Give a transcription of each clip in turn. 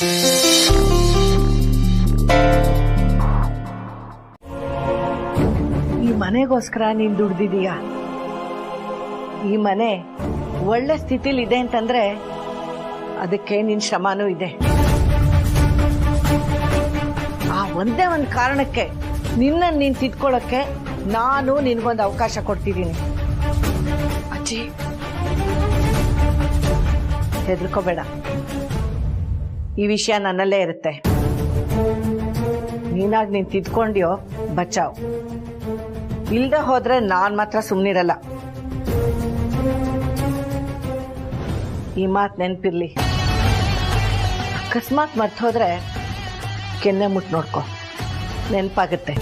ಈ ಮನೆಗೋಸ್ಕರ ನೀನ್ ದುಡ್ದಿದೀಯ. ಈ ಮನೆ ಒಳ್ಳೆ ಸ್ಥಿತಿಲಿ ಇದೆ ಅಂತಂದ್ರೆ ಅದಕ್ಕೆ ನಿನ್ ಶ್ರಮನೂ ಇದೆ. ಆ ಒಂದೇ ಒಂದು ಕಾರಣಕ್ಕೆ ನಿನ್ನ ನೀನ್ ತಿದ್ಕೊಳ್ಳೋಕೆ ನಾನು ನಿನ್ಗೊಂದು ಅವಕಾಶ ಕೊಡ್ತಿದ್ದೀನಿ. ಅಜ್ಜಿ ಹೆದರ್ಕೋಬೇಡ, ಈ ವಿಷಯ ನನ್ನಲ್ಲೇ ಇರುತ್ತೆ. ನೀನಾಗಿ ನೀನ್ ತಿದ್ಕೊಂಡ್ಯೋ ಬಚಾವ್, ಇಲ್ದೆ ಹೋದ್ರೆ ನಾನ್ ಮಾತ್ರ ಸುಮ್ನಿರಲ್ಲ. ಈ ಮಾತು ನೆನ್ಪಿರ್ಲಿ. ಅಕಸ್ಮಾತ್ ಮರ್ತು ಹೋದ್ರೆ ಕೆನ್ನೆ ಮುಟ್ಟು ನೋಡ್ಕೊ, ನೆನಪಾಗುತ್ತೆ.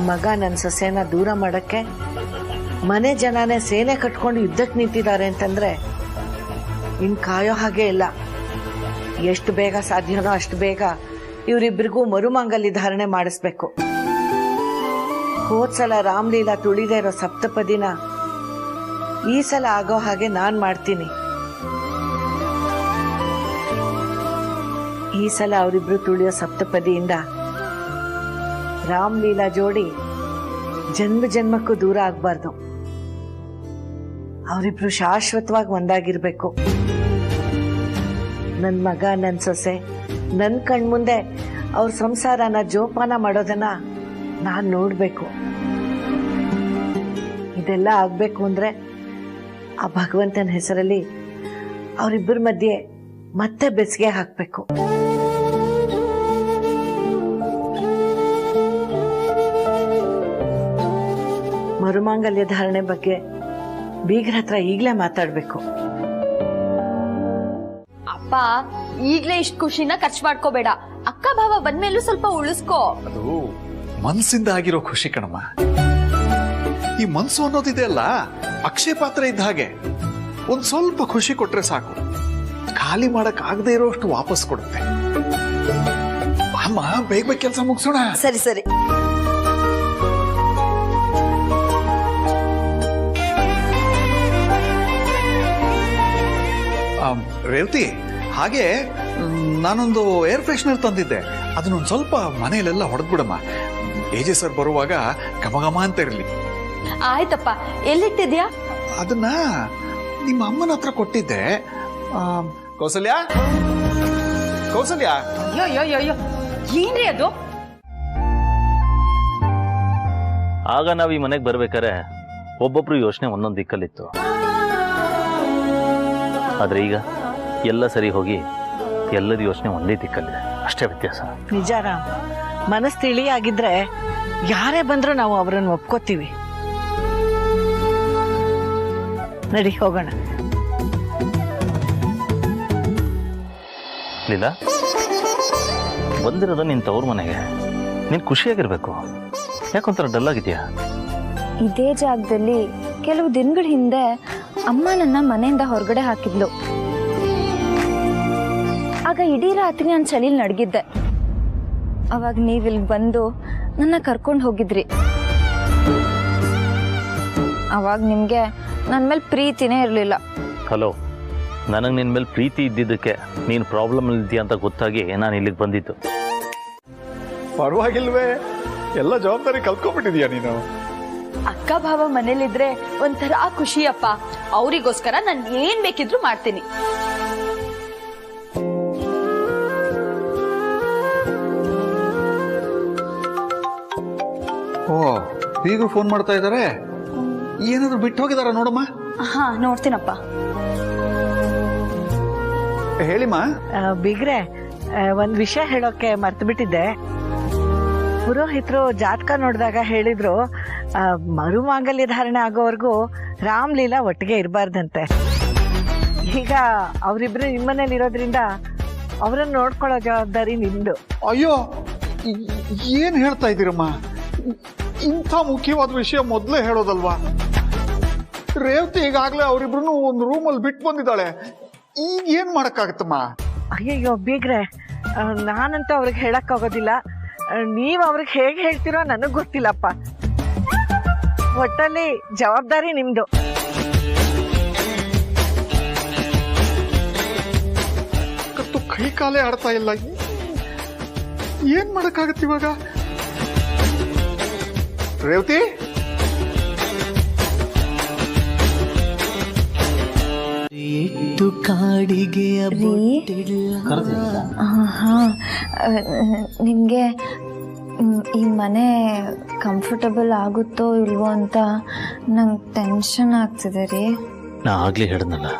ಮಗ ನನ್ನ ಸೊಸೆನ ದೂರ ಮಾಡಕ್ಕೆ ಮನೆ ಜನನೇ ಸೇನೆ ಕಟ್ಕೊಂಡು ಯುದ್ಧಕ್ಕೆ ನಿಂತಿದ್ದಾರೆ ಅಂತಂದ್ರೆ ಇನ್ ಕಾಯೋ ಹಾಗೆ ಇಲ್ಲ. ಎಷ್ಟು ಬೇಗ ಸಾಧ್ಯನೋ ಅಷ್ಟು ಬೇಗ ಇವರಿಬ್ಬರಿಗೂ ಮರುಮಾಂಗಲ್ಯ ಧಾರಣೆ ಮಾಡಿಸ್ಬೇಕು. ಹೋದ್ಸಲ ರಾಮ್ಲೀಲಾ ತುಳಿದೇ ಇರೋ ಸಪ್ತಪದಿನ ಈ ಸಲ ಆಗೋ ಹಾಗೆ ನಾನ್ ಮಾಡ್ತೀನಿ. ಈ ಸಲ ಅವರಿಬ್ರು ತುಳಿಯೋ ಸಪ್ತಪದಿಯಿಂದ ರಾಮ್ಲೀಲಾ ಜೋಡಿ ಜನ್ಮ ಜನ್ಮಕ್ಕೂ ದೂರ ಆಗ್ಬಾರ್ದು. ಅವರಿಬ್ರು ಶಾಶ್ವತವಾಗಿ ಒಂದಾಗಿರ್ಬೇಕು. ನನ್ ಮಗ ನನ್ ಸೊಸೆ ನನ್ ಕಣ್ಮುಂದೆ ಅವ್ರ ಸಂಸಾರನ ಜೋಪಾನ ಮಾಡೋದನ್ನ ನಾನ್ ನೋಡ್ಬೇಕು. ಇದೆಲ್ಲ ಆಗ್ಬೇಕು ಅಂದ್ರೆ ಆ ಭಗವಂತನ ಹೆಸರಲ್ಲಿ ಅವರಿಬ್ಬರ ಮಧ್ಯೆ ಮತ್ತೆ ಬೆಸಿಗೆ ಹಾಕ್ಬೇಕು. ಮರುಮಾಂಗಲ್ಯ ಧಾರಣೆ ಬಗ್ಗೆ ಬೀಗ್ರ ಹತ್ರ ಈಗ್ಲೇ ಮಾತಾಡ್ಬೇಕು. ಅಪ್ಪ ಈಗ್ಲೇ ಇಷ್ಟ ಖುಷಿನ ಖರ್ಚು ಮಾಡ್ಕೋಬೇಡ. ಅಕ್ಕ ಭಾವ ಬಂದ್ಮೇಲೂ ಸ್ವಲ್ಪ ಉಳಿಸ್ಕೋ. ಅದು ಮನ್ಸಿಂದ ಆಗಿರೋ ಖುಷಿ ಕಣಮ್ಮ. ಈ ಮನ್ಸು ಅನ್ನೋದಿದೆ ಅಲ್ಲ, ಅಕ್ಷಯ ಪಾತ್ರ ಇದ್ದ ಹಾಗೆ. ಒಂದ್ ಸ್ವಲ್ಪ ಖುಷಿ ಕೊಟ್ರೆ ಸಾಕು, ಖಾಲಿ ಮಾಡಕ್ ಆಗದೆ ಇರೋಷ್ಟು ವಾಪಸ್ ಕೊಡುತ್ತೆ. ಅಮ್ಮ ಬೇಗ ಬೇಗ ಕೆಲಸ ಮುಗಿಸೋಣ. ಸರಿ ಸರಿ. ರೇವತಿ, ಹಾಗೆ ನಾನೊಂದು ಏರ್ ಫ್ರೆಶ್ನರ್ ತಂದಿದ್ದೆ, ಅದನ್ನೊಂದು ಸ್ವಲ್ಪ ಮನೆಯಲ್ಲೆಲ್ಲ ಹೊಡೆದ್ಬಿಡಮ್ಮ. ಎಜೆ ಸರ್ ಬರುವಾಗ ಘಮಘಮ ಅಂತ ಇರಲಿ. ಆಯ್ತಪ್ಪ. ಎಲ್ಲಿಟ್ಟಿದ್ಯಾ? ಅದನ್ನ ನಿಮ್ಮ ಅಮ್ಮನ ಹತ್ರ ಕೊಟ್ಟಿದ್ದೆ. ಕೌಸಲ್ಯ, ಕೌಸಲ್ಯ. ಅಯ್ಯೋ ಏನ್ರಿ ಅದು? ಆಗ ನಾವ್ ಈ ಮನೆಗೆ ಬರ್ಬೇಕಾರೆ ಒಬ್ಬೊಬ್ರು ಯೋಚನೆ ಒಂದೊಂದು ದಿಕ್ಕಲ್ಲಿತ್ತು. ಆದ್ರೆ ಈಗ ಎಲ್ಲ ಸರಿ ಹೋಗಿ ಎಲ್ಲರ ಯೋಚನೆ ಒಂದೇ ದಿಕ್ಕಲ್ಲಿದೆ, ಅಷ್ಟೇ ವ್ಯತ್ಯಾಸ. ನಿಜ ರಾಮ್, ಮನಸ್ಸು ತಿಳಿಯಾಗಿದ್ರೆ ಯಾರೇ ಬಂದ್ರೂ ನಾವು ಅವರನ್ನು ಒಪ್ಕೋತೀವಿ. ನಡಿ ಹೋಗೋಣ. ಲೀಲಾ, ಬಂದಿರೋದು ನಿನ್ ತವ್ರ ಮನೆಗೆ, ನೀನ್ ಖುಷಿಯಾಗಿರ್ಬೇಕು. ಯಾಕೊಂಥರ ಡಲ್ ಆಗಿದ್ಯಾ? ಇದೇ ಜಾಗದಲ್ಲಿ ಕೆಲವು ದಿನಗಳ ಹಿಂದೆ ಅಮ್ಮ ನನ್ನ ಮನೆಯಿಂದ ಹೊರಗಡೆ ಹಾಕಿದ್ಲು. ಆಗ ಇಡೀ ರಾತ್ರಿ ನಾನು ಚಳಿಲ್ ನಡಗಿದ್ದೆ. ಅವಾಗ ನೀವಿಲ್ಲಿ ಬಂದು ನನ್ನ ಕರ್ಕೊಂಡು ಹೋಗಿದ್ರಿ. ಅವಾಗ ನಿಮ್ಗೆ ನನ್ನ ಮೇಲೆ ಪ್ರೀತಿನೇ ಇರಲಿಲ್ಲ. ಹಲೋ, ನನಗೆ ನಿನ್ ಮೇಲೆ ಪ್ರೀತಿ ಇದ್ದಿದ್ದಕ್ಕೆ ನೀನು ಪ್ರಾಬ್ಲಮ್ ಇದ್ದೀಯ ಅಂತ ಗೊತ್ತಾಗಿ ನಾನು ಇಲ್ಲಿಗೆ ಬಂದಿದ್ದು. ಪರವಾಗಿಲ್ವೇ, ಎಲ್ಲ ಜವಾಬ್ದಾರಿ ಕಲ್ತ್ಕೊಂಡ್ಬಿಟ್ಟಿದ್ಯಾ ನೀನು. ಅಕ್ಕ ಭಾವ ಮನೇಲಿದ್ರೆ ಒಂಥರ ಖುಷಿಯಪ್ಪ. ಅವರಿಗೋಸ್ಕರ ನಾನು ಏನ್ ಬೇಕಿದ್ರು ಮಾಡ್ತೀನಿ. ಓ, ಬೀಗರು ಫೋನ್ ಮಾಡ್ತಾ ಇದ್ದಾರೆ. ಏನಾದ್ರು ಬಿಟ್ಟು ಹೋಗಿದಾರ ನೋಡಮ್ಮ. ಹಾ, ನೋಡ್ತೀನಪ್ಪ. ಹೇಳಿಮ್ಮ. ಬಿಗ್ರೆ, ಒಂದ್ ವಿಷಯ ಹೇಳೋಕೆ ಮರ್ತು ಬಿಟ್ಟಿದ್ದೆ. ಪುರೋಹಿತರು ಜಾತಕ ನೋಡಿದಾಗ ಹೇಳಿದ್ರು, ಮರುಮಾಂಗಲ್ಯ ಧಾರಣೆ ಆಗೋವರೆಗೂ ರಾಮ್ಲೀಲಾ ಒಟ್ಟಿಗೆ ಇರಬಾರ್ದಂತೆ. ಈಗ ಅವರಿಬ್ರು ನಿಮ್ಮನೇಲಿ ಇರೋದ್ರಿಂದ ಅವರನ್ನು ನೋಡ್ಕೊಳ್ಳೋ ಜವಾಬ್ದಾರಿ ನಿಮ್ದು. ಅಯ್ಯೋ, ಏನ್ ಹೇಳ್ತಾ ಇದ್ದೀರಮ್ಮ? ಇಂಥ ಮುಖ್ಯವಾದ ವಿಷಯ ಮೊದಲೇ ಹೇಳೋದಲ್ವಾ? ರೇವತಿ ಈಗಾಗ್ಲೇ ಅವರಿಬ್ರು ಒಂದು ರೂಮಲ್ಲಿ ಬಿಟ್ಟು ಬಂದಿದ್ದಾಳೆ. ಈಗ ಏನ್ ಮಾಡಕ್ಕಾಗತ್ತಮ್ಮ? ಅಯ್ಯಯ್ಯೋ ಬೀಗ್ರೆ, ನಾನಂತೂ ಅವ್ರಿಗೆ ಹೇಳಕ್ ಆಗೋದಿಲ್ಲ. ನೀವ್ ಅವ್ರಿಗೆ ಹೇಗೆ ಹೇಳ್ತೀರೋ ನನಗ್ ಗೊತ್ತಿಲ್ಲಪ್ಪ. ಒಟ್ಟಲ್ಲಿ ಜವಾಬ್ದಾರಿ ನಿಮ್ದು. ಕೈ ಕಾಲೇ ಆಡ್ತಾ ಇಲ್ಲ. ಏನ್ ಮಾಡಕ್ಕಾಗತ್ತೆ ಇವಾಗ? ರೇವತಿ, ನಿಮಗೆ ಈ ಮನೆ ಕಂಫರ್ಟಬಲ್ ಆಗುತ್ತೋ ಇಲ್ವೋ ಅಂತ ನಂಗೆ ಟೆನ್ಷನ್ ಆಗ್ತಿದೆ ರೀ. ನಾ ಆಗ್ಲೇ ಹೇಳಿದ್ನಲ್ಲ,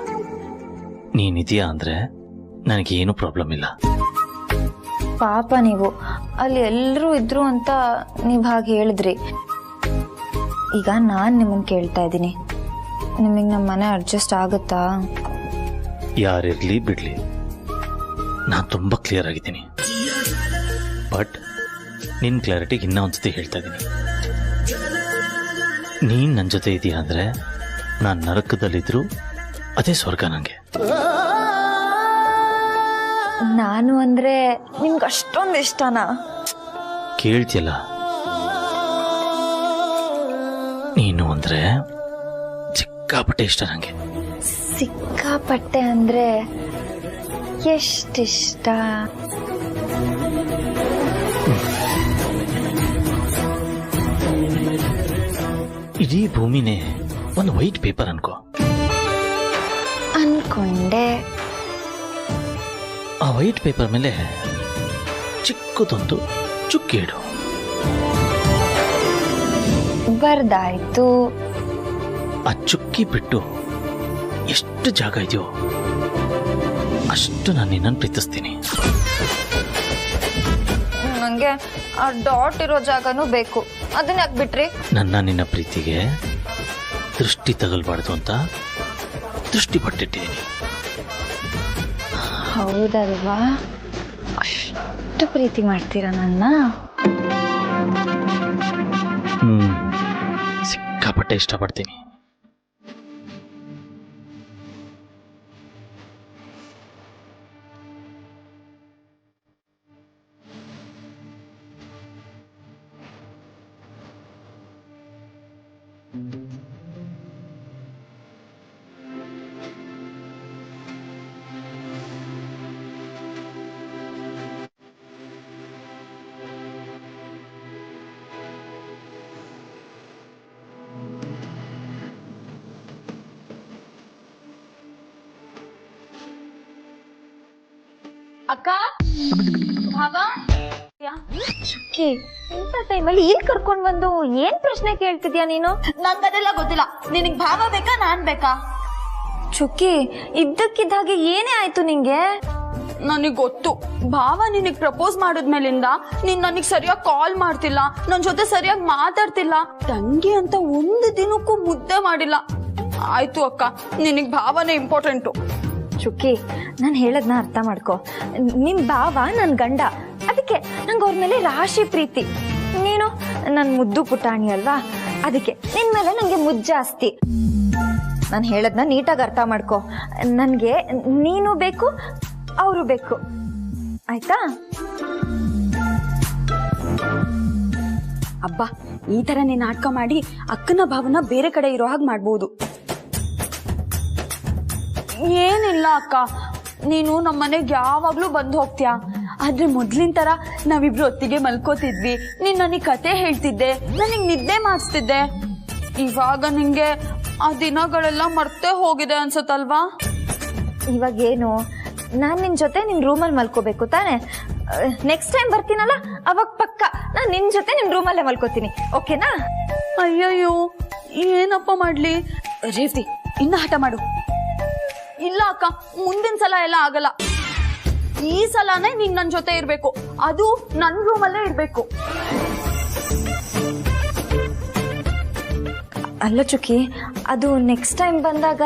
ನೀನಿದೆಯಾ ಅಂದ್ರೆ ನನಗೇನು ಪ್ರಾಬ್ಲಮ್ ಇಲ್ಲ. ಪಾಪ ನೀವು ಅಲ್ಲಿ ಎಲ್ಲರೂ ಇದ್ರು ಅಂತ ನೀವು ಹಾಗೆ ಹೇಳಿದ್ರಿ. ಈಗ ನಾನು ನಿಮ್ಮನ್ನು ಕೇಳ್ತಾ ಇದ್ದೀನಿ, ನಿಮಗೆ ನಮ್ಮ ಮನೆ ಅಡ್ಜಸ್ಟ್ ಆಗುತ್ತಾ? ಯಾರಿರ್ಲಿ ಬಿಡ್ಲಿ, ನಾನು ತುಂಬಾ ಕ್ಲಿಯರ್ ಆಗಿದ್ದೀನಿ. ಬಟ್ ನಿನ್ನ ಕ್ಲಾರಿಟಿಗೆ ಇನ್ನೂ ಒಂದ್ಸತಿ ಹೇಳ್ತಾ ಇದ್ದೀನಿ. ನೀನ್ ನನ್ನ ಜೊತೆ ಇದೆಯಾ ಅಂದ್ರೆ ನಾನು ನರಕದಲ್ಲಿದ್ರು ಅದೇ ಸ್ವರ್ಗ ನಂಗೆ. ನಾನು ಅಂದ್ರೆ ನಿಮ್ಗೆ ಅಷ್ಟೊಂದು ಇಷ್ಟನಾ? ಕೇಳ್ತಿಯಲ್ಲ, ನೀನು ಅಂದ್ರೆ ಸಿಕ್ಕಾಪಟ್ಟೆ ಇಷ್ಟ ನಂಗೆ. ಸಿಕ್ಕಾಪಟ್ಟೆ ಅಂದ್ರೆ ಎಷ್ಟಿಷ್ಟ? ಇಡೀ ಭೂಮಿನೇ ಒಂದು ವೈಟ್ ಪೇಪರ್ ಅನ್ಕೊಂಡೆ. ಆ ವೈಟ್ ಪೇಪರ್ ಮೇಲೆ ಚಿಕ್ಕದೊಂದು ಚುಕ್ಕಿ ಇಡು. ಬರ್ದಾಯ್ತು. ಆ ಚುಕ್ಕಿ ಬಿಟ್ಟು ಎಷ್ಟು ಜಾಗ ಇದೆಯೋ ಅಷ್ಟು ನಾನು ನಿನ್ನನ್ನು ಪ್ರೀತಿಸ್ತೀನಿ. ನಂಗೆ ಆ ಡಾಟ್ ಇರೋ ಜಾಗನೂ ಬೇಕು. ಅದನ್ನ ಯಾಕೆ ಬಿಟ್ರಿ? ನಿನ್ನ ಪ್ರೀತಿಗೆ ದೃಷ್ಟಿ ತಗಲ್ಬಾರ್ದು ಅಂತ ದೃಷ್ಟಿ ಪಟ್ಟಿಟ್ಟಿದ್ದೀನಿ. ಹೌದಲ್ವಾ? ಅಷ್ಟು ಪ್ರೀತಿ ಮಾಡ್ತೀರಾ ನನ್ನ? ಸಿಕ್ಕಾಪಟ್ಟೆ ಇಷ್ಟಪಡ್ತೀನಿ. ಅಕ್ಕ, ಭಾವ, ಚುಕ್ಕಿ, ಇಂಥ ಟೈಮಲ್ಲಿ ಇಲ್ಲಿ ಕರ್ಕೊಂಡ್ ಬಂದು ಏನ್ ಪ್ರಶ್ನೆ ಕೇಳ್ತಿದ್ಯಾ ನೀನು? ನಂಗದೆಲ್ಲ ಗೊತ್ತಿಲ್ಲ. ನಿನಗ್ ಭಾವ ಬೇಕಾ, ನಾನ್ ಬೇಕಾ? ಚುಕ್ಕಿ, ಇದ್ದಕ್ಕಿದ್ದ ಹಾಗೆ ಏನೇ ಆಯ್ತು ನಿಂಗೆ? ನನಗ್ ಗೊತ್ತು, ಭಾವ ನಿನಗ್ ಪ್ರಪೋಸ್ ಮಾಡಿದ್ಮೇಲಿಂದ ನೀನ್ ನನಗ್ ಸರಿಯಾಗಿ ಕಾಲ್ ಮಾಡ್ತಿಲ್ಲ, ನನ್ ಜೊತೆ ಸರಿಯಾಗಿ ಮಾತಾಡ್ತಿಲ್ಲ, ತಂಗಿ ಅಂತ ಒಂದು ದಿನಕ್ಕೂ ಮುದ್ದೆ ಮಾಡಿಲ್ಲ. ಆಯ್ತು ಅಕ್ಕ, ನಿನಗ್ ಭಾವನೆ ಇಂಪಾರ್ಟೆಂಟು. ಚುಕ್ಕಿ, ನಾನು ಹೇಳದ್ನ ಅರ್ಥ ಮಾಡ್ಕೊ. ನಿಮ್ ಭಾವ ನನ್ ಗಂಡ, ಅದಕ್ಕೆ ನಂಗೆ ಅವ್ರ ಮೇಲೆ ರಾಶಿ ಪ್ರೀತಿ. ನೀನು ನನ್ ಮುದ್ದು ಪುಟಾಣಿ ಅಲ್ವಾ, ಅದಕ್ಕೆ ನಿನ್ ಮೇಲೆ ನಂಗೆ ಮುದ್ದು ಜಾಸ್ತಿ. ನಾನು ಹೇಳದ್ನ ನೀಟಾಗಿ ಅರ್ಥ ಮಾಡ್ಕೊ. ನನ್ಗೆ ನೀನು ಬೇಕು, ಅವರು ಬೇಕು, ಆಯ್ತಾ? ಅಬ್ಬಾ, ಈ ತರ ನೀನ್ ನಾಟಕ ಮಾಡಿ ಅಕ್ಕನ ಭಾವನ ಬೇರೆ ಕಡೆ ಇರೋ ಹಾಗೆ ಮಾಡ್ಬೋದು. ಏನಿಲ್ಲ ಅಕ್ಕ, ನೀನು ನಮ್ಮ ಮನೆಗೆ ಯಾವಾಗ್ಲೂ ಬಂದು ಹೋಗ್ತೀಯಾ. ಆದ್ರೆ ಮೊದ್ಲಿನ ತರ ನಾವಿಬ್ರು ಒತ್ತಿಗೆ ಮಲ್ಕೋತಿದ್ವಿ, ನೀನ್ ನನಗ್ ಕತೆ ಹೇಳ್ತಿದ್ದೆ, ನನಗ್ ನಿದ್ದೆ ಮಾಡಿಸ್ತಿದ್ದೆ. ಇವಾಗ ನಿಂಗೆ ಆ ದಿನಗಳೆಲ್ಲ ಮರ್ತೇ ಹೋಗಿದೆ ಅನ್ಸತ್ತಲ್ವಾ? ಇವಾಗ ಏನು, ನಾನು ನಿನ್ ಜೊತೆ ನಿನ್ ರೂಮಲ್ಲಿ ಮಲ್ಕೋಬೇಕು ತಾನೆ? ನೆಕ್ಸ್ಟ್ ಟೈಮ್ ಬರ್ತೀನಲ್ಲ ಅವಾಗ ಪಕ್ಕ ನಾನು ನಿನ್ ಜೊತೆ ನಿನ್ ರೂಮಲ್ಲೇ ಮಲ್ಕೋತೀನಿ, ಓಕೆನಾ? ಅಯ್ಯಯ್ಯೋ, ಏನಪ್ಪ ಮಾಡ್ಲಿ? ರೇವತಿ, ಇನ್ನ ಹಠ ಮಾಡು. ಇಲ್ಲ ಅಕ್ಕ, ಮುಂದಿನ ಸಲ ಎಲ್ಲ ಆಗಲ್ಲ. ಈ ಸಲನೇ ನೀನ್ ನನ್ ಜೊತೆ ಇರ್ಬೇಕು, ಅದು ನನ್ ರೂಮಲ್ಲೇ ಇರ್ಬೇಕು. ಅಲ್ಲ ಚುಕ್ಕಿ, ಅದು ನೆಕ್ಸ್ಟ್ ಟೈಮ್ ಬಂದಾಗ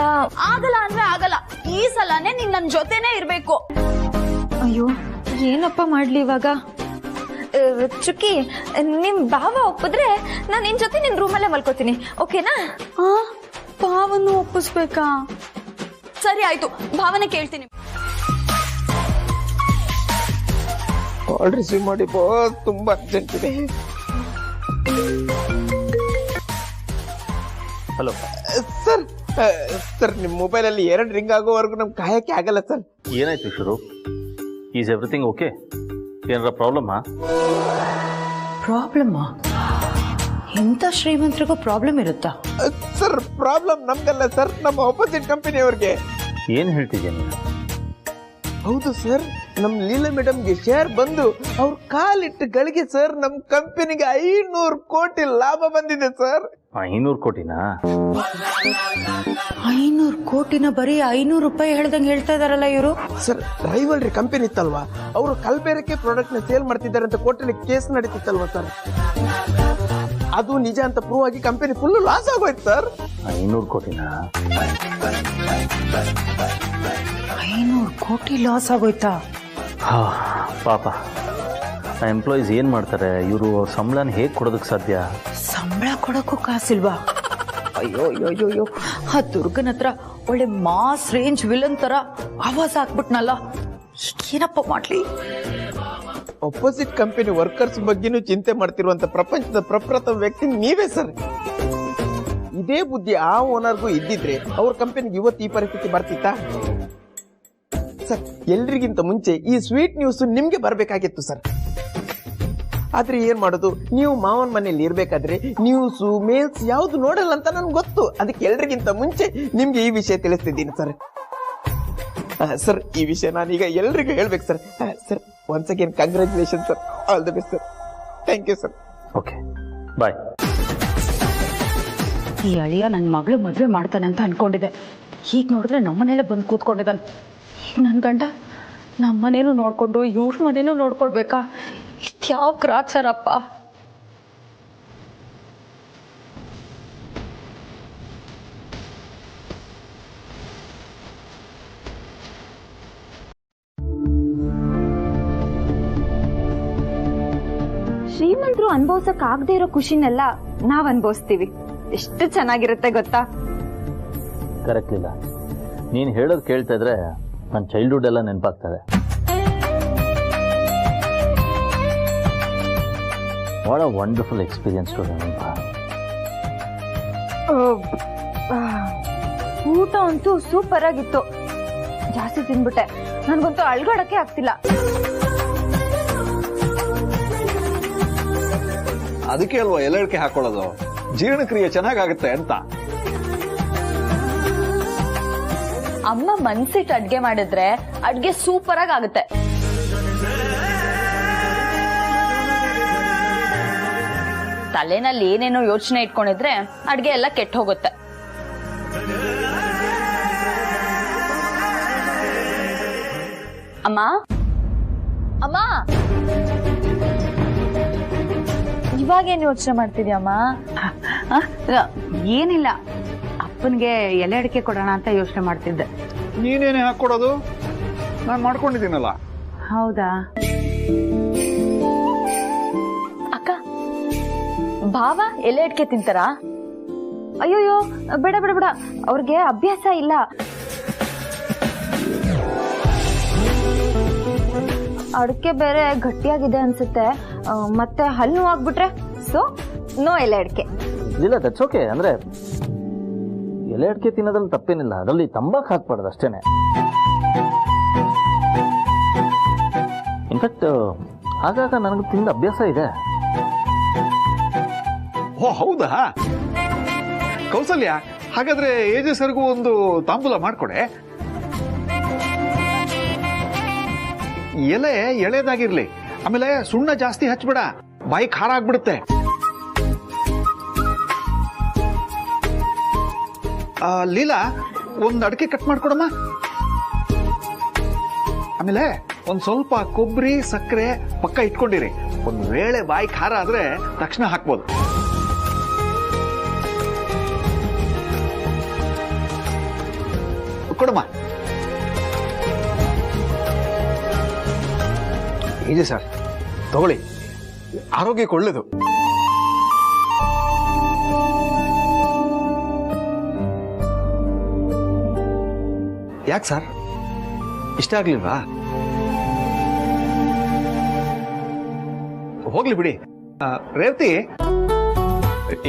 ಆಗಲ್ಲ ಅಂದ್ರೆ ಆಗಲ್ಲ. ಈ ಸಲನೇ ನೀನ್ ನನ್ ಜೊತೆನೇ ಇರ್ಬೇಕು. ಅಯ್ಯೋ, ಏನಪ್ಪ ಮಾಡ್ಲಿ ಇವಾಗ? ಚುಕ್ಕಿ, ನಿಮ್ ಭಾವ ಒಪ್ಪಿದ್ರೆ ನಾನು ನಿನ್ ಜೊತೆ ನಿನ್ ರೂಮಲ್ಲೇ ಮಲ್ಕೋತೀನಿ, ಓಕೆನಾ? ಭಾವನು ಒಪ್ಪಿಸ್ಬೇಕಾ? ಸರಿ ಆಯ್ತು, ಭಾವನೆ ಕೇಳ್ತೀನಿ. ಕಾಲ್ ರಿಸೀವ್ ಮಾಡಿ ಬಾಸ್, ತುಂಬಾ ಅರ್ಜೆಂಟ್ ಇದೆ. ಹಲೋ ಸರ್, ಸರ್ ನಿಮ್ಮ ಮೊಬೈಲಲ್ಲಿ 2 ರಿಂಗ್ ಆಗೋವರೆಗೂ ನಮ್ಗೆ ಕಾಯಕ್ಕೆ ಆಗಲ್ಲ ಸರ್. ಏನಾಯ್ತು ಶುರು? Is everything okay? ಏನಾರ ಪ್ರಾಬ್ಲಮ್ಮಾ? ಪ್ರಾಬ್ಲಮ್? ಇಂಥ ಶ್ರೀಮಂತರಿಗೂ ಪ್ರಾಬ್ಲಮ್ ಇರುತ್ತಾ? ಸರ್ ಪ್ರಾಬ್ಲಮ್ ನಮ್ಗಲ್ಲ ಸರ್, ನಮ್ಮ ಆಪೋಸಿಟ್ ಕಂಪನಿಯವ್ರಿಗೆ. ಏನು ಹೇಳ್ತಿದ್ಯಾ ನೀನು? ಹೌದು ಸರ್, ನಮ್ ಲೀಲಾ ಮೇಡಮ್ಗೆ ಶೇರ್ ಬಂದು ಅವ್ರ ಕಾಲಿಟ್ಟು ಗಳಿಗೆ ಸರ್ ನಮ್ ಕಂಪನಿಗೆ 500 ಕೋಟಿ ಲಾಭ ಬಂದಿದೆ ಸರ್. 500 ಕೋಟಿನಾ? 500 ಕೋಟಿನ ಬರೀ 500 ರೂಪಾಯಿ ಹೇಳ್ದಂಗೆ ಹೇಳ್ತಾ ಇದಾರಲ್ಲ ಇವರು. ಸರ್ ರೈವಲ್ರಿ ಕಂಪನಿ ಇತ್ತಲ್ವಾ, ಅವರು ಕಲ್ಬೇರಕ್ಕೆ ಪ್ರಾಡಕ್ಟ್ ನ ಸೇಲ್ ಮಾಡ್ತಿದ್ದಾರೆ ಅಂತ ಕೋರ್ಟಲ್ಲಿ ಕೇಸ್ ನಡೀತಿತ್ತಲ್ವಾ ಸರ್, ಅದು ನಿಜ ಅಂತ ಪ್ರೂವ್ ಆಗಿ ಕಂಪನಿ ಫುಲ್ ಲಾಸ್ ಆಗೋಯ್ತು ಸರ್. 500 ಕೋಟಿನಾ? 500 ಕೋಟಿ ಲಾಸ್ ಆಗೋಯ್ತಾ? ಪಾಪ ಆ ಎಂಪ್ಲಾಯೀಸ್ ಏನು ಮಾಡ್ತಾರೆ? ಇವರು ಸಂಬಳನ ಹೇಗೆ ಕೊಡೋದಕ್ಕೆ ಸಾಧ್ಯ? ಸಂಬಳ ಕೊಡೋಕ್ಕೂ ಕಾಸಿಲ್ವಾ? ಅಯ್ಯೋ ಅಯ್ಯೋ ಅಯ್ಯೋ ಅಯ್ಯೋ, ಆ ದುರ್ಗನ ಹತ್ರ ಒಳ್ಳೆ ಮಾಸ್ ರೇಂಜ್ ವಿಲನ್ ತರ ಆವಾಜ್ ಹಾಕ್ಬಿಟ್ನಲ್ಲ, ಏನಪ್ಪ ಮಾಡ್ಲಿ? ಅಪೋಸಿಟ್ ಕಂಪನಿ ವರ್ಕರ್ಸ್ ಬಗ್ಗೆನೂ ಚಿಂತೆ ಮಾಡ್ತಿರುವಂತ ಪ್ರಪಂಚದ ಪ್ರಪ್ರಥಮ ವ್ಯಕ್ತಿ ನೀವೇ ಸರ್. ಇದೇ ಬುದ್ಧಿ ಆ ಓನರ್ಗೂ ಇದ್ದಿದ್ರೆ ಅವ್ರ ಕಂಪನಿಗೆ ಇವತ್ತು ಈ ಪರಿಸ್ಥಿತಿ ಬರ್ತಿತ್ತಾ ಸರ್? ಎಲ್ರಿಗಿಂತ ಮುಂಚೆ ಈ ಸ್ವೀಟ್ ನ್ಯೂಸ್ ನಿಮ್ಗೆ ಬರ್ಬೇಕಾಗಿತ್ತು ಸರ್. ಆದ್ರೆ ಏನ್ ಮಾಡೋದು, ನೀವು ಮಾವನ್ ಮನೆಯಲ್ಲಿ ಇರ್ಬೇಕಾದ್ರೆ ನ್ಯೂಸು ಮೇಲ್ಸ್ ಯಾವ್ದು ನೋಡಲ್ಲ ಅಂತ ನನ್ಗೆ ಗೊತ್ತು. ಅದಕ್ಕೆ ಎಲ್ರಿಗಿಂತ ಮುಂಚೆ ನಿಮ್ಗೆ ಈ ವಿಷಯ ತಿಳಿಸ್ತಿದ್ದೀನಿ ಸರ್. ಸರ್ ಈ ವಿಷಯ ನಾನೀಗ ಎಲ್ರಿಗೂ ಹೇಳ್ಬೇಕು sir. Sir once again congratulation sir, all the best sir. Thank you sir. Okay, bye. ಈ ಅಳಿಯ ನನ್ನ ಮಗಳು ಮದುವೆ ಮಾಡ್ತಾನೆ ಅಂತ ಅನ್ಕೊಂಡಿದ್ದೆ, ಈಗ ನೋಡಿದ್ರೆ ನಮ್ಮನೆಯಲ್ಲೇ ಬಂದು ಕೂತ್ಕೊಂಡಿದ್ದಾನೆ. ಈಗ ನನ್ನ ಗಂಡ ನಮ್ಮನೇನು ನೋಡ್ಕೊಂಡು ಇವ್ರ ಮನೇನು ನೋಡ್ಕೊಳ್ಬೇಕಾ? ಇದ್ಯಾವ ಗ್ರಾಚಾರಪ್ಪ. ಶ್ರೀಮಂತರು ಅನುಭವಿಸಕ್ ಆಗದೆ ಇರೋ ಖುಷಿನೆಲ್ಲ ನಾವ್ ಅನುಭವಿಸ್ತೀವಿ. ಎಷ್ಟು ಚೆನ್ನಾಗಿರುತ್ತೆ ಗೊತ್ತಾ? ಕರೆಕ್ಟ್ ಇಲ್ಲ, ನೀನು ಹೇಳೋದು ಕೇಳ್ತಾ ಇದ್ರೆ ನನ್ನ ಚೈಲ್ಡ್ಹುಡ್ ಎಲ್ಲ ನೆನಪಾಗ್ತದೆ. What a wonderful experience to ನೆನಪಾ. ಊಟ ಅಂತೂ ಸೂಪರ್ ಆಗಿತ್ತು, ಜಾಸ್ತಿ ತಿನ್ಬಿಟ್ಟೆ, ನನ್ಗಂತೂ ಅಳ್ಗಾಡಕ್ಕೆ ಆಗ್ತಿಲ್ಲ. ಅದಕ್ಕೆ ಅಲ್ವಾ ಎಲೆಡಿಕೆ ಹಾಕೊಳ್ಳೋದು, ಜೀರ್ಣಕ್ರಿಯೆ ಚೆನ್ನಾಗಾಗುತ್ತೆ ಅಂತ. ಅಮ್ಮ ಮನ್ಸಿಟ್ಟು ಅಡ್ಗೆ ಮಾಡಿದ್ರೆ ಅಡ್ಗೆ ಸೂಪರ್ ಆಗಿ ಆಗುತ್ತೆ. ತಲೆನಲ್ಲಿ ಏನೇನೋ ಯೋಚನೆ ಇಟ್ಕೊಂಡಿದ್ರೆ ಅಡ್ಗೆ ಎಲ್ಲ ಕೆಟ್ಟ ಹೋಗುತ್ತೆ. ಅಮ್ಮ ಅಮ್ಮ, ಇವಾಗೇನ್ ಯೋಚನೆ ಮಾಡ್ತಿದ್ಯಮ್ಮ? ಏನಿಲ್ಲ, ಅಪ್ಪನಿಗೆ ಎಲೆ ಅಡಿಕೆ ಕೊಡೋಣ ಅಂತ ಯೋಚನೆ ಮಾಡ್ತಿದ್ದೆ. ನೀನೇನೆ ಹಾಕೊಡೋದು, ನಾನು ಮಾಡ್ಕೊಂಡಿದ್ದೀನಲ್ಲ. ಹೌದಾ? ಅಕ್ಕ, ಭಾವ ಎಲೆ ಅಡಿಕೆ ತಿಂತಾರಾ? ಅಯ್ಯೋಯ್ಯೋ, ಬೇಡ ಬೇಡ ಬೇಡ, ಅವ್ರಿಗೆ ಅಭ್ಯಾಸ ಇಲ್ಲ. ಅಡಿಕೆ ಬೇರೆ ಗಟ್ಟಿಯಾಗಿದೆ ಅನ್ಸುತ್ತೆ, ಮತ್ತೆ ಹಲ್ಲು ಆಗ್ಬಿಟ್ರೆ, ಸೊ ನೋ ಎಲೆ ಅಡಿಕೆ. ಇಲ್ಲ, ದಟ್ಸ್ ಓಕೆ. ಅಂದ್ರೆ ಎಲೆ ಅಡಿಕೆ ತಿನ್ನೋದ್ರಲ್ಲಿ ತಪ್ಪೇನಿಲ್ಲ, ಅದರಲ್ಲಿ ತಂಬಾಕು ಹಾಕ್ಬಾರ್ದು ಅಷ್ಟೇನೆ. ಇನ್ಫ್ಯಾಕ್ಟ್ ಆಗಾಗ ನನಗೆ ತಿಂದ ಅಭ್ಯಾಸ ಇದೆ. ಓ ಹೌದಾ? ಕೌಸಲ್ಯ, ಹಾಗಾದ್ರೆ ಏಜೆ ಸರ್ಗೂ ಒಂದು ತಾಂಬೂಲ ಮಾಡ್ಕೊಡೆ. ಎಲೆ ಎಳೆದಾಗಿರ್ಲಿ, ಆಮೇಲೆ ಸುಣ್ಣ ಜಾಸ್ತಿ ಹಚ್ಬೇಡ, ಬಾಯಿ ಖಾರ ಆಗ್ಬಿಡುತ್ತೆ. ಲೀಲಾ, ಒಂದು ಅಡಿಕೆ ಕಟ್ ಮಾಡ್ಕೊಡಮ್ಮ. ಆಮೇಲೆ ಒಂದ್ ಸ್ವಲ್ಪ ಕೊಬ್ಬರಿ ಸಕ್ಕರೆ ಪಕ್ಕ ಇಟ್ಕೊಂಡಿರಿ. ಒಂದ್ ವೇಳೆ ಬಾಯಿ ಖಾರ ಆದ್ರೆ ತಕ್ಷಣ ಹಾಕ್ಬೋದು. ಕೊಡಮ್ಮ. ಇದೆ ಸರ್, ತಗೊಳ್ಳಿ, ಆರೋಗ್ಯಕ್ಕೆ ಒಳ್ಳೇದು. ಯಾಕೆ ಸರ್, ಇಷ್ಟ ಆಗ್ಲಿಲ್ವಾ? ಹೋಗ್ಲಿ ಬಿಡಿ. ರೇವತಿ,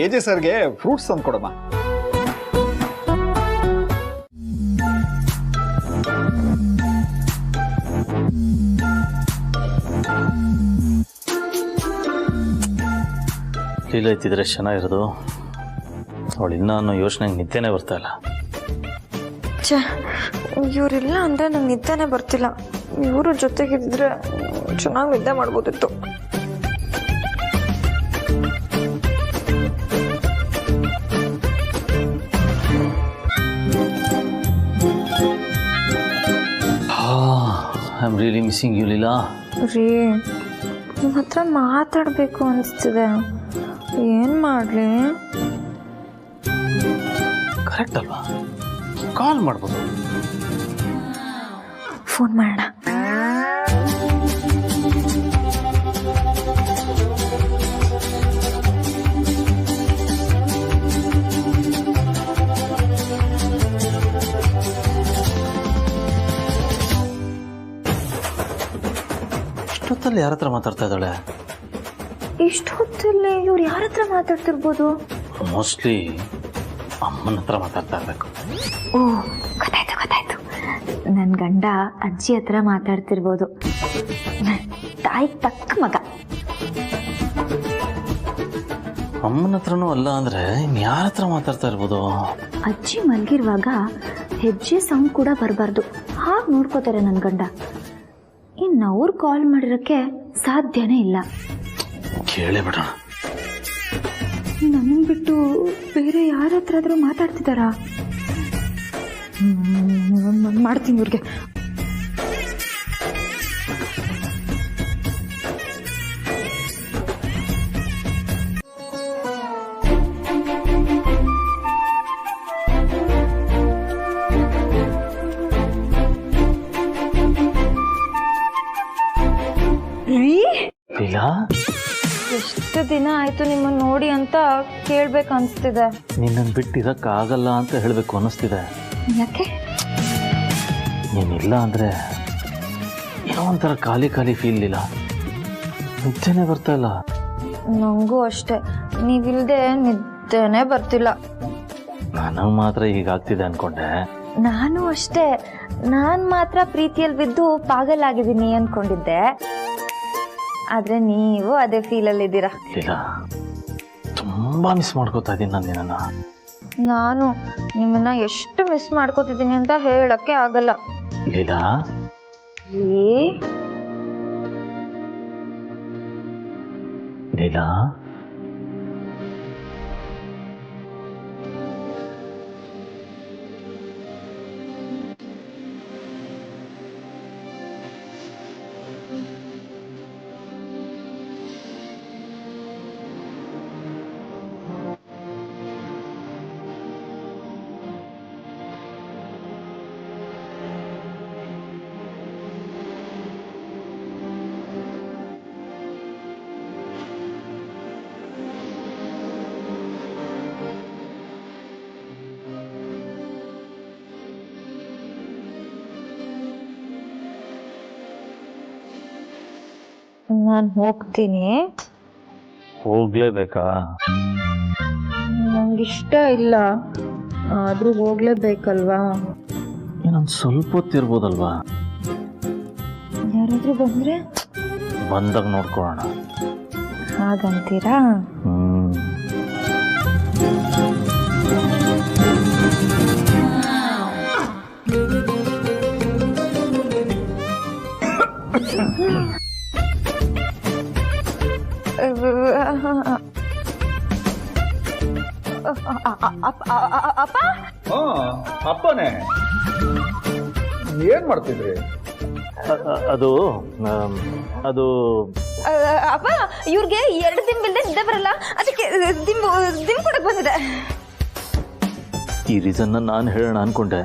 ಏಜೆ ಸರ್ಗೆ ಫ್ರೂಟ್ಸ್ ತಂದು ಕೊಡಮ್ಮ. ಲೀಲಾ ಇತ್ತಿದ್ರೆ ಚೆನ್ನಾಗಿರೋದು. ಅವಳು ಇನ್ನೂ ಅನ್ನೋ ಯೋಚನೆಗೆ ನಿದ್ದೆನೇ ಬರ್ತಾ ಇಲ್ಲ. ಇವರಿಲ್ಲ ಅಂದರೆ ನಂಗೆ ನಿದ್ದೆನೇ ಬರ್ತಿಲ್ಲ. ಇವರು ಜೊತೆಗಿದ್ರೆ ಚೆನ್ನಾಗಿ ನಿದ್ದೆ ಮಾಡ್ಬೋದಿತ್ತು. I am really missing you Leela. ರೀ, ನಿಮ್ಮ ಹತ್ರ ಮಾತಾಡಬೇಕು ಅನಿಸ್ತಿದೆ. ಏನು ಮಾಡಲಿ? ಕರೆಕ್ಟ್ ಅಲ್ವಾ? ಕಾಲ್ ಮಾಡ್ಬೋದು. ಫೋನ್ ಮಾಡೋಣ. ಇಷ್ಟೊತ್ತಲ್ಲಿ ಯಾರ ಹತ್ರ ಮಾತಾಡ್ತಾ ಇದ್ದಾಳೆ? ಇಷ್ಟು ಹೊತ್ತಲ್ಲಿ ಇವ್ರು ಯಾರ ಹತ್ರ ಮಾತಾಡ್ತಿರ್ಬೋದು? ಮೋಸ್ಟ್ಲಿ ಅಮ್ಮನ ಹತ್ರ ಮಾತಾಡ್ತಾ ಇರ್ಬೇಕು. ಓ, ಗೊತ್ತಾಯ್ತು. ನನ್ನ ಗಂಡ ಅಜ್ಜಿ ಹತ್ರ ಮಾತಾಡ್ತಿರ್ಬೋದು. ತಾಯಿ ತಕ್ಕ ಮಗ. ಅಮ್ಮನ ಹತ್ರನೂ ಅಲ್ಲ ಅಂದ್ರೆ ಇನ್ಯಾರ ಹತ್ರ ಮಾತಾಡ್ತಾ ಇರ್ಬೋದು? ಅಜ್ಜಿ ಮಲಗಿರುವಾಗ ಹೆಜ್ಜೆ ಸೌಂಡ್ ಕೂಡ ಬರಬಾರ್ದು, ಹಾಗೆ ನೋಡ್ಕೋತಾರೆ ನನ್ನ ಗಂಡ. ಇನ್ನು ಅವ್ರು ಕಾಲ್ ಮಾಡಿರೋಕ್ಕೆ ಸಾಧ್ಯನೇ ಇಲ್ಲ. ಕೇಳೇ ಬಿಡೋಣ. ನನಗೆ ಬಿಟ್ಟು ಬೇರೆ ಯಾರ ಹತ್ರ ಆದರೂ ಮಾತಾಡ್ತಿದ್ದಾರಾ? ಮಾಡ್ತೀನಿ ಇವ್ರಿಗೆ. ಲೀಲಾ, ಎಷ್ಟು ದಿನ ಆಯ್ತು ನಿಮ್ಮನ್ನು ನೋಡಿ ಅಂತ ಕೇಳ್ಬೇಕು ಅನಿಸ್ತಿದೆ. ನಿನ್ನನ್ನು ಬಿಟ್ಟಿರಕ್ಕಾಗಲ್ಲ ಅಂತ ಹೇಳಬೇಕು ಅನ್ನಿಸ್ತಿದೆ. ಯಾಕೆ? ನೀನಿಲ್ಲ ಅಂದರೆ ಏನೋ ಒಂಥರ ಖಾಲಿ ಫೀಲ್ ಇಲ್ಲ. ನಿದ್ದೆನೇ ಬರ್ತಾ ಇಲ್ಲ. ನನಗೂ ಅಷ್ಟೇ, ನೀವಿಲ್ದೆ ನಿದ್ದೆನೇ ಬರ್ತಿಲ್ಲ. ನನಗೆ ಮಾತ್ರ ಹೀಗಾಗ್ತಿದೆ ಅನ್ಕೊಂಡೆ. ನಾನು ಅಷ್ಟೇ, ನಾನು ಮಾತ್ರ ಪ್ರೀತಿಯಲ್ಲಿ ಬಿದ್ದು ಪಾಗಲಾಗಿದ್ದೀನಿ ಅನ್ಕೊಂಡಿದ್ದೆ. ಆದ್ರೆ ನೀವು ಅದೇ ಫೀಲಲ್ಲಿದ್ದೀರಾ. ಇಲ್ಲ, ತುಂಬಾ ಮಿಸ್ ಮಾಡ್ಕೋತಾ ಇದ್ದೀನಿ ನಾನು ನಿನ್ನನ್ನು. ನಾನು ನಿಮ್ಮನ್ನ ಎಷ್ಟು ಮಿಸ್ ಮಾಡ್ಕೋತಿದ್ದೀನಿ ಅಂತ ಹೇಳಕ್ಕೆ ಆಗಲ್ಲ. ಲೀಲಾ, ಲೀಲಾ, ನಾನು ಹೋಗ್ತೀನಿ. ಹೋಗ್ಲೇಬೇಕಾ? ನಂಗಿಷ್ಟ ಇಲ್ಲ, ಆದ್ರೂ ಹೋಗ್ಲೇಬೇಕಲ್ವಾ? ಇನ್ನೊಂದು ಸ್ವಲ್ಪ ಹೊತ್ತಿರ್ಬೋದಲ್ವಾ? ಯಾರಾದ್ರೂ ಬಂದ್ರೆ ಬಂದಾಗ ನೋಡ್ಕೊಳ್ಳೋಣ. ಹಾಗಂತೀರಾ? ಅಪ್ಪ ಅಪ್ಪನೇ ಏನ್ ಮಾಡ್ತಿದ್ರಿ? ಅದು ಅದು ಅಪ್ಪ ಇವ್ರಿಗೆ 2 ದಿಂಬಿಲ್ದೆ ನಿದ್ದೆ ಬರಲ್ಲ, ಅದಕ್ಕೆ ದಿಂಬು ಕೊಡಕ್ ಬಂದಿದೆ. ಈ ರೀಸನ್ನ ನಾನು ಹೇಳೋಣ ಅನ್ಕೊಂಡೆ,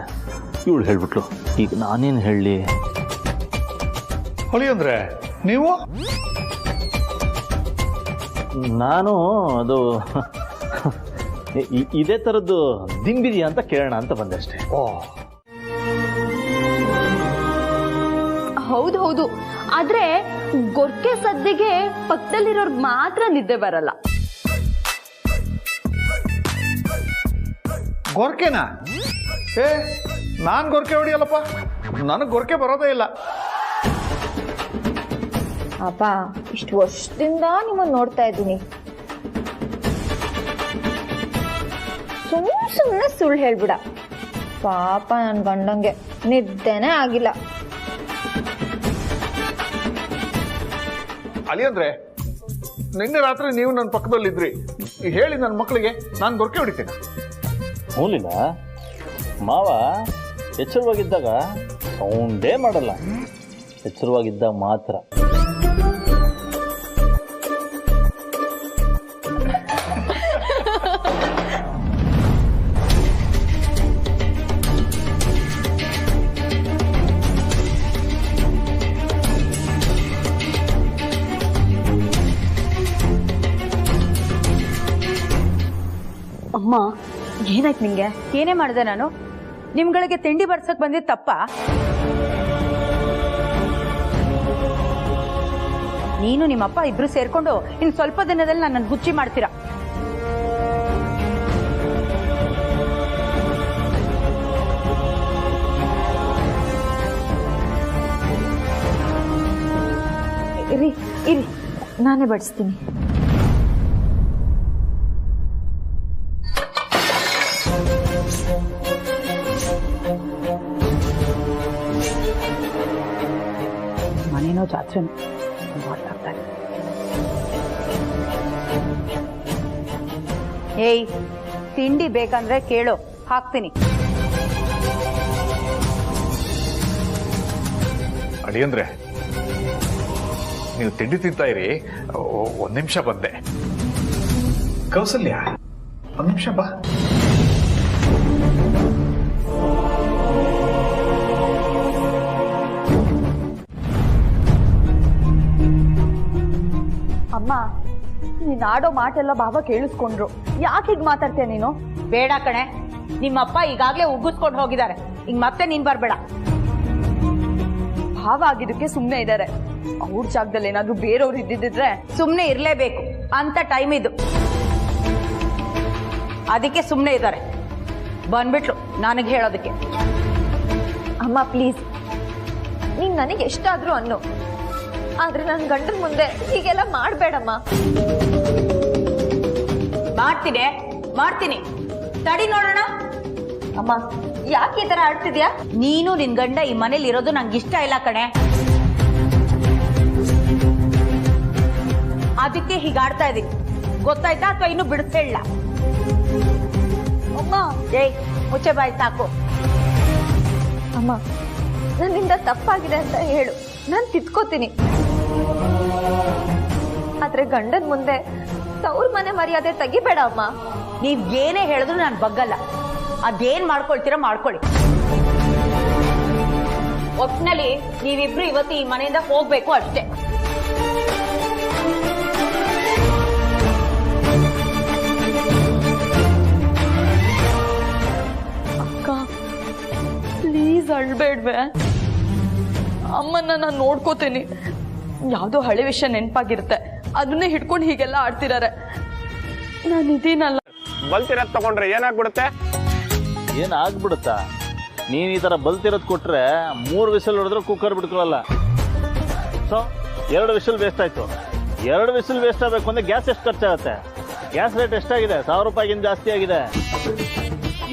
ಇವಳು ಹೇಳ್ಬಿಟ್ಲು. ಈಗ ನಾನೇನು ಹೇಳಲಿ? ಹೊಳಿ ಅಂದ್ರೆ ನೀವು? ನಾನು ಅದು ಇದೇ ಥರದ್ದು ದಿಂಬಿದೆಯಾ ಅಂತ ಕೇಳೋಣ ಅಂತ ಬಂದೆ ಅಷ್ಟೇ. ಹೌದು, ಆದ್ರೆ ಗೊರ್ಕೆ ಸದ್ದಿಗೆ ಪಕ್ಕದಲ್ಲಿರೋರ್ಗ್ ಮಾತ್ರ ನಿದ್ದೆ ಬರಲ್ಲ. ಗೊರ್ಕೆನಾ? ನಾನ್ ಗೊರ್ಕೆ ಹೊಡಿಯಲ್ಲಪ್ಪ, ನನಗ್ ಗೊರ್ಕೆ ಬರೋದೇ ಇಲ್ಲ. ಅಪ್ಪ ಇಷ್ಟು ವರ್ಷದಿಂದ ನಿಮ್ಮನ್ನ ನೋಡ್ತಾ ಇದ್ದೀನಿ, ಸುಮ್ಮನೆ ಸುಳ್ಳು ಹೇಳ್ಬಿಡ. ಪಾಪ ನನ್ನ ಗಂಡಂಗೆ ನಿದ್ದೆನೇ ಆಗಿಲ್ಲ. ಅಲ್ಲಿ ಅಂದ್ರೆ ನಿನ್ನೆ ರಾತ್ರಿ ನೀವು ನನ್ನ ಪಕ್ಕದಲ್ಲಿದ್ರಿ, ಹೇಳಿ ನನ್ನ ಮಕ್ಕಳಿಗೆ ನಾನು ಗೊರ್ಕೆ ಹೊಡಿತೀನಿ. ಮೂಲಿಲ್ಲ ಮಾವ ಎಚ್ಚರವಾಗಿದ್ದಾಗ ಸೌಂಡೇ ಮಾಡಲ್ಲ, ಎಚ್ಚರವಾಗಿದ್ದಾಗ ಮಾತ್ರ. ಅಮ್ಮ ಏನಾಯ್ತು ನಿಂಗೆ? ಏನೇ ಮಾಡಿದೆ ನಾನು? ನಿಮ್ಗಳಿಗೆ ತಿಂಡಿ ಬರ್ಸಕ್ ಬಂದಿದ್ ತಪ್ಪ? ನೀನು ನಿಮ್ಮಪ್ಪ ಇಬ್ರು ಸೇರ್ಕೊಂಡು ಇನ್ ಸ್ವಲ್ಪ ದಿನದಲ್ಲಿ ನನ್ನ ಹುಚ್ಚಿ ಮಾಡ್ತೀರಾ. ಇರಿ ನಾನೇ ಬಡಿಸ್ತೀನಿ. ಮನೇನೋ ಜಾತ್ರೆ ಗೊತ್ತಾಗ್ತಾರೆ. ಏಯ್, ತಿಂಡಿ ಬೇಕಂದ್ರೆ ಕೇಳು, ಹಾಕ್ತೀನಿ. ಅಡಿ ಅಂದ್ರೆ ನೀವು ತಿಂಡಿ ತಿಂತಾ ಇರಿ, ಒಂದ್ ನಿಮಿಷ ಬಂದೆ. ಕೌಸಲ್ಯ, ಒಂದ್ ನಿಮಿಷ ಬಾ. ಅಮ್ಮ, ನೀನ್ ಆಡೋ ಮಾತೆಲ್ಲ ಬಾಬಾ ಕೇಳಿಸ್ಕೊಂಡ್ರು. ಯಾಕೆ ಹೀಗ್ ಮಾತಾಡ್ತೀಯ ನೀನು? ಬೇಡ ಕಣೆ, ನಿಮ್ಮಪ್ಪ ಈಗಾಗ್ಲೇ ಉಗ್ಗಿಸ್ಕೊಂಡು ಹೋಗಿದ್ದಾರೆ, ಈಗ ಮತ್ತೆ ನೀನ್ ಬರ್ಬೇಡ. ಭಾವ ಆಗಿದ್ದಕ್ಕೆ ಸುಮ್ನೆ ಇದ್ದಾರೆ. ಅವ್ರ ಜಾಗದಲ್ಲಿ ಏನಾದ್ರು ಬೇರೆಯವ್ರು ಇದ್ದಿದ್ರೆ ಸುಮ್ನೆ ಇರ್ಲೇಬೇಕು ಅಂತ ಟೈಮ್ ಇದು. ಅದಕ್ಕೆ ಸುಮ್ನೆ ಇದ್ದಾರೆ. ಬಂದ್ಬಿಟ್ಲು ನನಗೆ ಹೇಳೋದಕ್ಕೆ. ಅಮ್ಮ ಪ್ಲೀಸ್, ನೀನ್ ನನಗೆ ಎಷ್ಟಾದ್ರೂ ಅನ್ನು, ಆದ್ರೆ ನನ್ನ ಗಂಡನ ಮುಂದೆ ಹೀಗೆಲ್ಲ ಮಾಡ್ಬೇಡಮ್ಮ. ಮಾಡ್ತೀನಿ, ತಡಿ ನೋಡೋಣ. ಅಮ್ಮ ಯಾಕೆ ಈ ತರ ಆಡ್ತಿದ್ಯಾ? ನೀನು ನಿನ್ ಗಂಡ ಈ ಮನೇಲಿ ಇರೋದು ನಂಗೆ ಇಷ್ಟ ಇಲ್ಲ ಕಣೆ, ಅದಕ್ಕೆ ಹೀಗಾಡ್ತಾ ಇದೀನಿ. ಗೊತ್ತಾಯ್ತಾ? ಅಥವಾ ಇನ್ನು ಬಿಡಿಸ್ಕೊಳ್ಳ? ಅಮ್ಮ ಏಯ್, ಮುಚ್ಚೆ ಬಾಯ್ ಸಾಕು. ಅಮ್ಮ ನನ್ನಿಂದ ತಪ್ಪಾಗಿದೆ ಅಂತ ಹೇಳು, ನಾನು ತಿದ್ಕೋತೀನಿ. ಆದ್ರೆ ಗಂಡನ ಮುಂದೆ ತವ್ರ ಮನೆ ಮರ್ಯಾದೆ ತೆಗಿಬೇಡ ಅಮ್ಮ. ನೀವ್ ಏನೇ ಹೇಳಿದ್ರು ನಾನು ಬಗ್ಗಲ್ಲ. ಅದೇನ್ ಮಾಡ್ಕೊಳ್ತೀರಾ ಮಾಡ್ಕೊಳ್ಳಿ. ಒಟ್ನಲ್ಲಿ ನೀವಿಬ್ರು ಇವತ್ತು ಈ ಮನೆಯಿಂದ ಹೋಗ್ಬೇಕು ಅಷ್ಟೇ. ಅಕ್ಕ ಪ್ಲೀಸ್ ಅಳ್ಬೇಡ್ವೆ. ಅಮ್ಮನ್ನ ನಾನು ನೋಡ್ಕೋತೀನಿ. ಯಾವುದೋ ಹಳೆ ವಿಷಯ ನೆನಪಾಗಿರುತ್ತೆ, ಅದನ್ನೇ ಹಿಡ್ಕೊಂಡು ಹೀಗೆಲ್ಲ ಆಡ್ತಿದ್ದಾರೆ. ನಾನು ಇದೀನಲ್ಲ. ಬಲ್ತಿರೋದ್ ತಗೊಂಡ್ರೆ ಏನಾಗ್ಬಿಡುತ್ತೆ? ಏನಾಗ್ಬಿಡುತ್ತಾ? ನೀನು ಈ ಥರ ಬಲ್ತಿರೋದು ಕೊಟ್ಟರೆ 3 ವಿಸಿಲ್ ಹೊಡೆದ್ರೆ ಕುಕ್ಕರ್ ಬಿಡ್ಕೊಳ್ಳಲ್ಲ. ಸೊ 2 ವಿಸಿಲ್ ವೇಸ್ಟ್ ಆಯಿತು. 2 ವಿಸಿಲ್ ವೇಸ್ಟ್ ಆಗಬೇಕು ಅಂದರೆ ಗ್ಯಾಸ್ ಎಷ್ಟು ಖರ್ಚಾಗುತ್ತೆ? ಗ್ಯಾಸ್ ರೇಟ್ ಎಷ್ಟಾಗಿದೆ? 1000 ರೂಪಾಯಿಗಿಂತ ಜಾಸ್ತಿ ಆಗಿದೆ.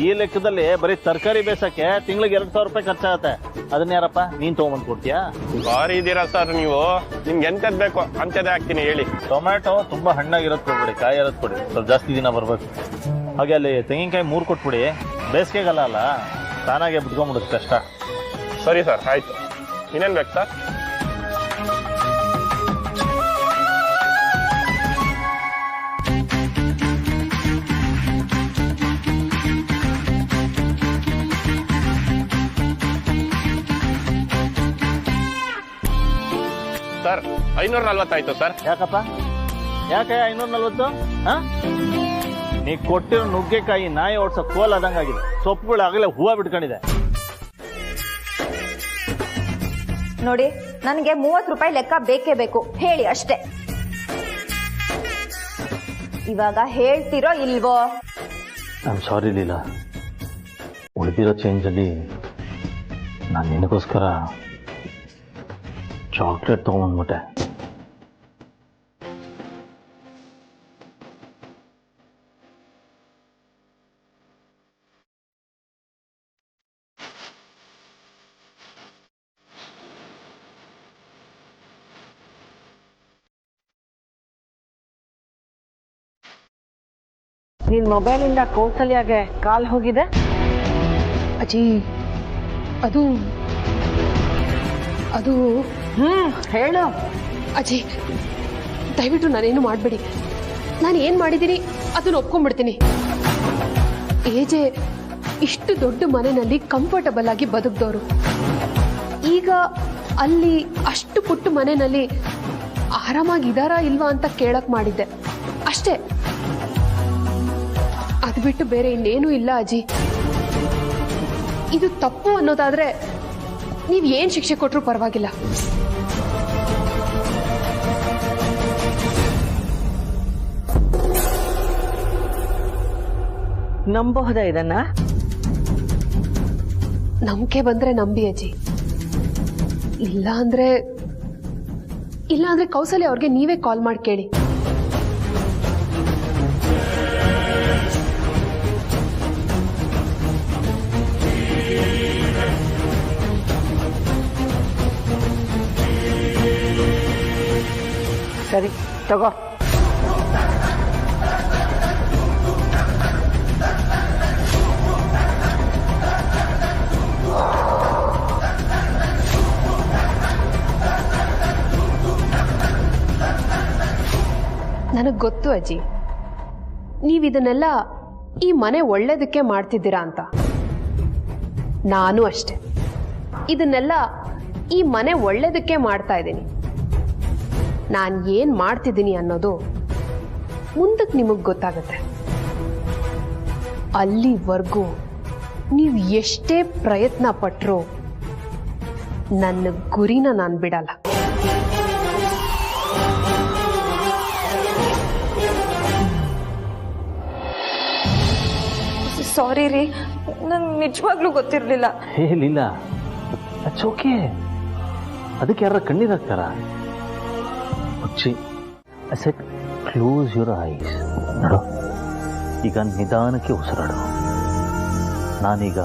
ಈ ಲೆಕ್ಕದಲ್ಲಿ ಬರೀ ತರಕಾರಿ ಬೇಸಕ್ಕೆ ತಿಂಗಳಿಗೆ 2,000 ರೂಪಾಯಿ ಖರ್ಚಾಗತ್ತೆ. ಅದನ್ನ ಯಾರಪ್ಪ ನೀನ್ ತಗೊಂಬಂದ್ ಕೊಡ್ತೀಯಾ? ಬಾರಿ ಇದ್ದೀರಾ ಸರ್ ನೀವು. ನಿಮ್ಗೆ ಎಂತದ್ ಬೇಕು ಅಂತದೇ ಹಾಕ್ತೀನಿ ಹೇಳಿ. ಟೊಮ್ಯಾಟೊ ತುಂಬಾ ಹಣ್ಣಾಗಿರೋದು ಕೊಡ್ಬಿಡಿ, ಕಾಯಿ ಇರೋದು ಕೊಡಿ, ಸ್ವಲ್ಪ ಜಾಸ್ತಿ ದಿನ ಬರ್ಬೇಕು. ಹಾಗೆ ಅಲ್ಲಿ ತೆಂಗಿನಕಾಯಿ 3 ಕೊಟ್ಬಿಡಿ. ಬೇಸಿಗೆಗಲ್ಲ ಅಲ್ಲ, ತಾನಾಗೆ ಬಿಟ್ಕೊಂಡ್ಬಿಡುತ್ತೆ ಕಷ್ಟ. ಸರಿ ಸರ್, ಆಯ್ತು. ಇನ್ನೇನ್ ಬೇಕು ಸರ್? ಸರ್ 540 ಆಯ್ತು ಸರ್. ಯಾಕಪ್ಪ? ಯಾಕೆ 540? ನೀ ಕೊಟ್ಟಿರೋ ನುಗ್ಗೆಕಾಯಿ ನಾಯಿ ಓಡ್ಸೋ ಕೋಲ್ ಆದಂಗಾಗಿದೆ. ಸೊಪ್ಪುಗಳು ಆಗಲೇ ಹೂವು ಬಿಟ್ಕೊಂಡಿದೆ. ನೋಡಿ, ನನಗೆ 30 ರೂಪಾಯಿ ಲೆಕ್ಕ ಬೇಕೇ ಬೇಕು. ಹೇಳಿ ಅಷ್ಟೇ. ಇವಾಗ ಹೇಳ್ತಿರೋ ಇಲ್ವೋ? I am sorry Leela. ಉಳಿದಿರೋ ಚೇಂಜಲ್ಲಿ ನಾನು ನಿನಗೋಸ್ಕರ ಚಾಕ್ಲೇಟ್ ತೊಗೊಂಡ್ಬಿಟ್ಟೆ. ನಿನ್ ಮೊಬೈಲಿಂದ ಕೌಸಲ್ಯಾಗೆ ಕಾಲ್ ಹೋಗಿದೆ. ಅಜ್ಜಿ, ಅದು ಅದು ಹೇಳು. ಅಜ್ಜಿ, ದಯವಿಟ್ಟು ನಾನೇನು ಮಾಡಬೇಡಿ. ನಾನು ಏನು ಮಾಡಿದ್ದೀನಿ ಅದನ್ನ ಒಪ್ಕೊಂಡ್ಬಿಡ್ತೀನಿ. ಏಜೆ ಇಷ್ಟು ದೊಡ್ಡ ಮನೆಯಲ್ಲಿ ಕಂಫರ್ಟಬಲ್ ಆಗಿ ಬದುಕಿದವರು ಈಗ ಅಲ್ಲಿ ಅಷ್ಟು ಪುಟ್ಟ ಮನೆಯಲ್ಲಿ ಆರಾಮಾಗಿದ್ದಾರಾ ಇಲ್ವಾ ಅಂತ ಕೇಳಕ್ ಮಾಡಿದ್ದೆ ಅಷ್ಟೇ. ಅದು ಬಿಟ್ಟು ಬೇರೆ ಇನ್ನೇನೂ ಇಲ್ಲ ಅಜ್ಜಿ. ಇದು ತಪ್ಪು ಅನ್ನೋದಾದ್ರೆ ನೀವ್ ಏನ್ ಶಿಕ್ಷೆ ಕೊಟ್ರೂ ಪರವಾಗಿಲ್ಲ. ನಂಬಹುದಾ ಇದನ್ನ? ನಂಬಿಕೆ ಬಂದ್ರೆ ನಂಬಿ ಅಜ್ಜಿ, ಇಲ್ಲ ಅಂದ್ರೆ ಕೌಸಲ್ಯ ಅವ್ರಿಗೆ ನೀವೇ ಕಾಲ್ ಮಾಡಿ ಕೇಳಿ. ಸರಿ ತಗೋ. ನನಗ್ ಗೊತ್ತು ಅಜ್ಜಿ, ನೀವಿದನ್ನೆಲ್ಲ ಈ ಮನೆ ಒಳ್ಳೇದಕ್ಕೆ ಮಾಡ್ತಿದ್ದೀರಾ ಅಂತ. ನಾನು ಅಷ್ಟೆ, ಇದನ್ನೆಲ್ಲ ಈ ಮನೆ ಒಳ್ಳೇದಕ್ಕೆ ಮಾಡ್ತಾ ಇದ್ದೀನಿ. ನಾನು ಏನ್ ಮಾಡ್ತಿದ್ದೀನಿ ಅನ್ನೋದು ಮುಂದಕ್ಕೆ ನಿಮಗ್ ಗೊತ್ತಾಗುತ್ತೆ. ಅಲ್ಲಿವರೆಗೂ ನೀವು ಎಷ್ಟೇ ಪ್ರಯತ್ನ ಪಟ್ರೂ ನನ್ನ ಗುರಿನ ನಾನು ಬಿಡಲ್ಲ. ಸಾರಿ ರೀ, ನಂಗೆ ನಿಜವಾಗ್ಲೂ ಗೊತ್ತಿರಲಿಲ್ಲ. ಹೇ ಲೀಲಾ, ದಟ್ಸ್ ಓಕೆ. ಅದಕ್ಕೆ ಯಾರ ಕಣ್ಣೀರ್ ಹಾಕ್ತಾರ? ಹುಚ್ಚಿ, I said close your eyes. ನೋಡು, ಈಗ ನಿಧಾನಕ್ಕೆ ಉಸಿರಾಡು. ನಾನೀಗ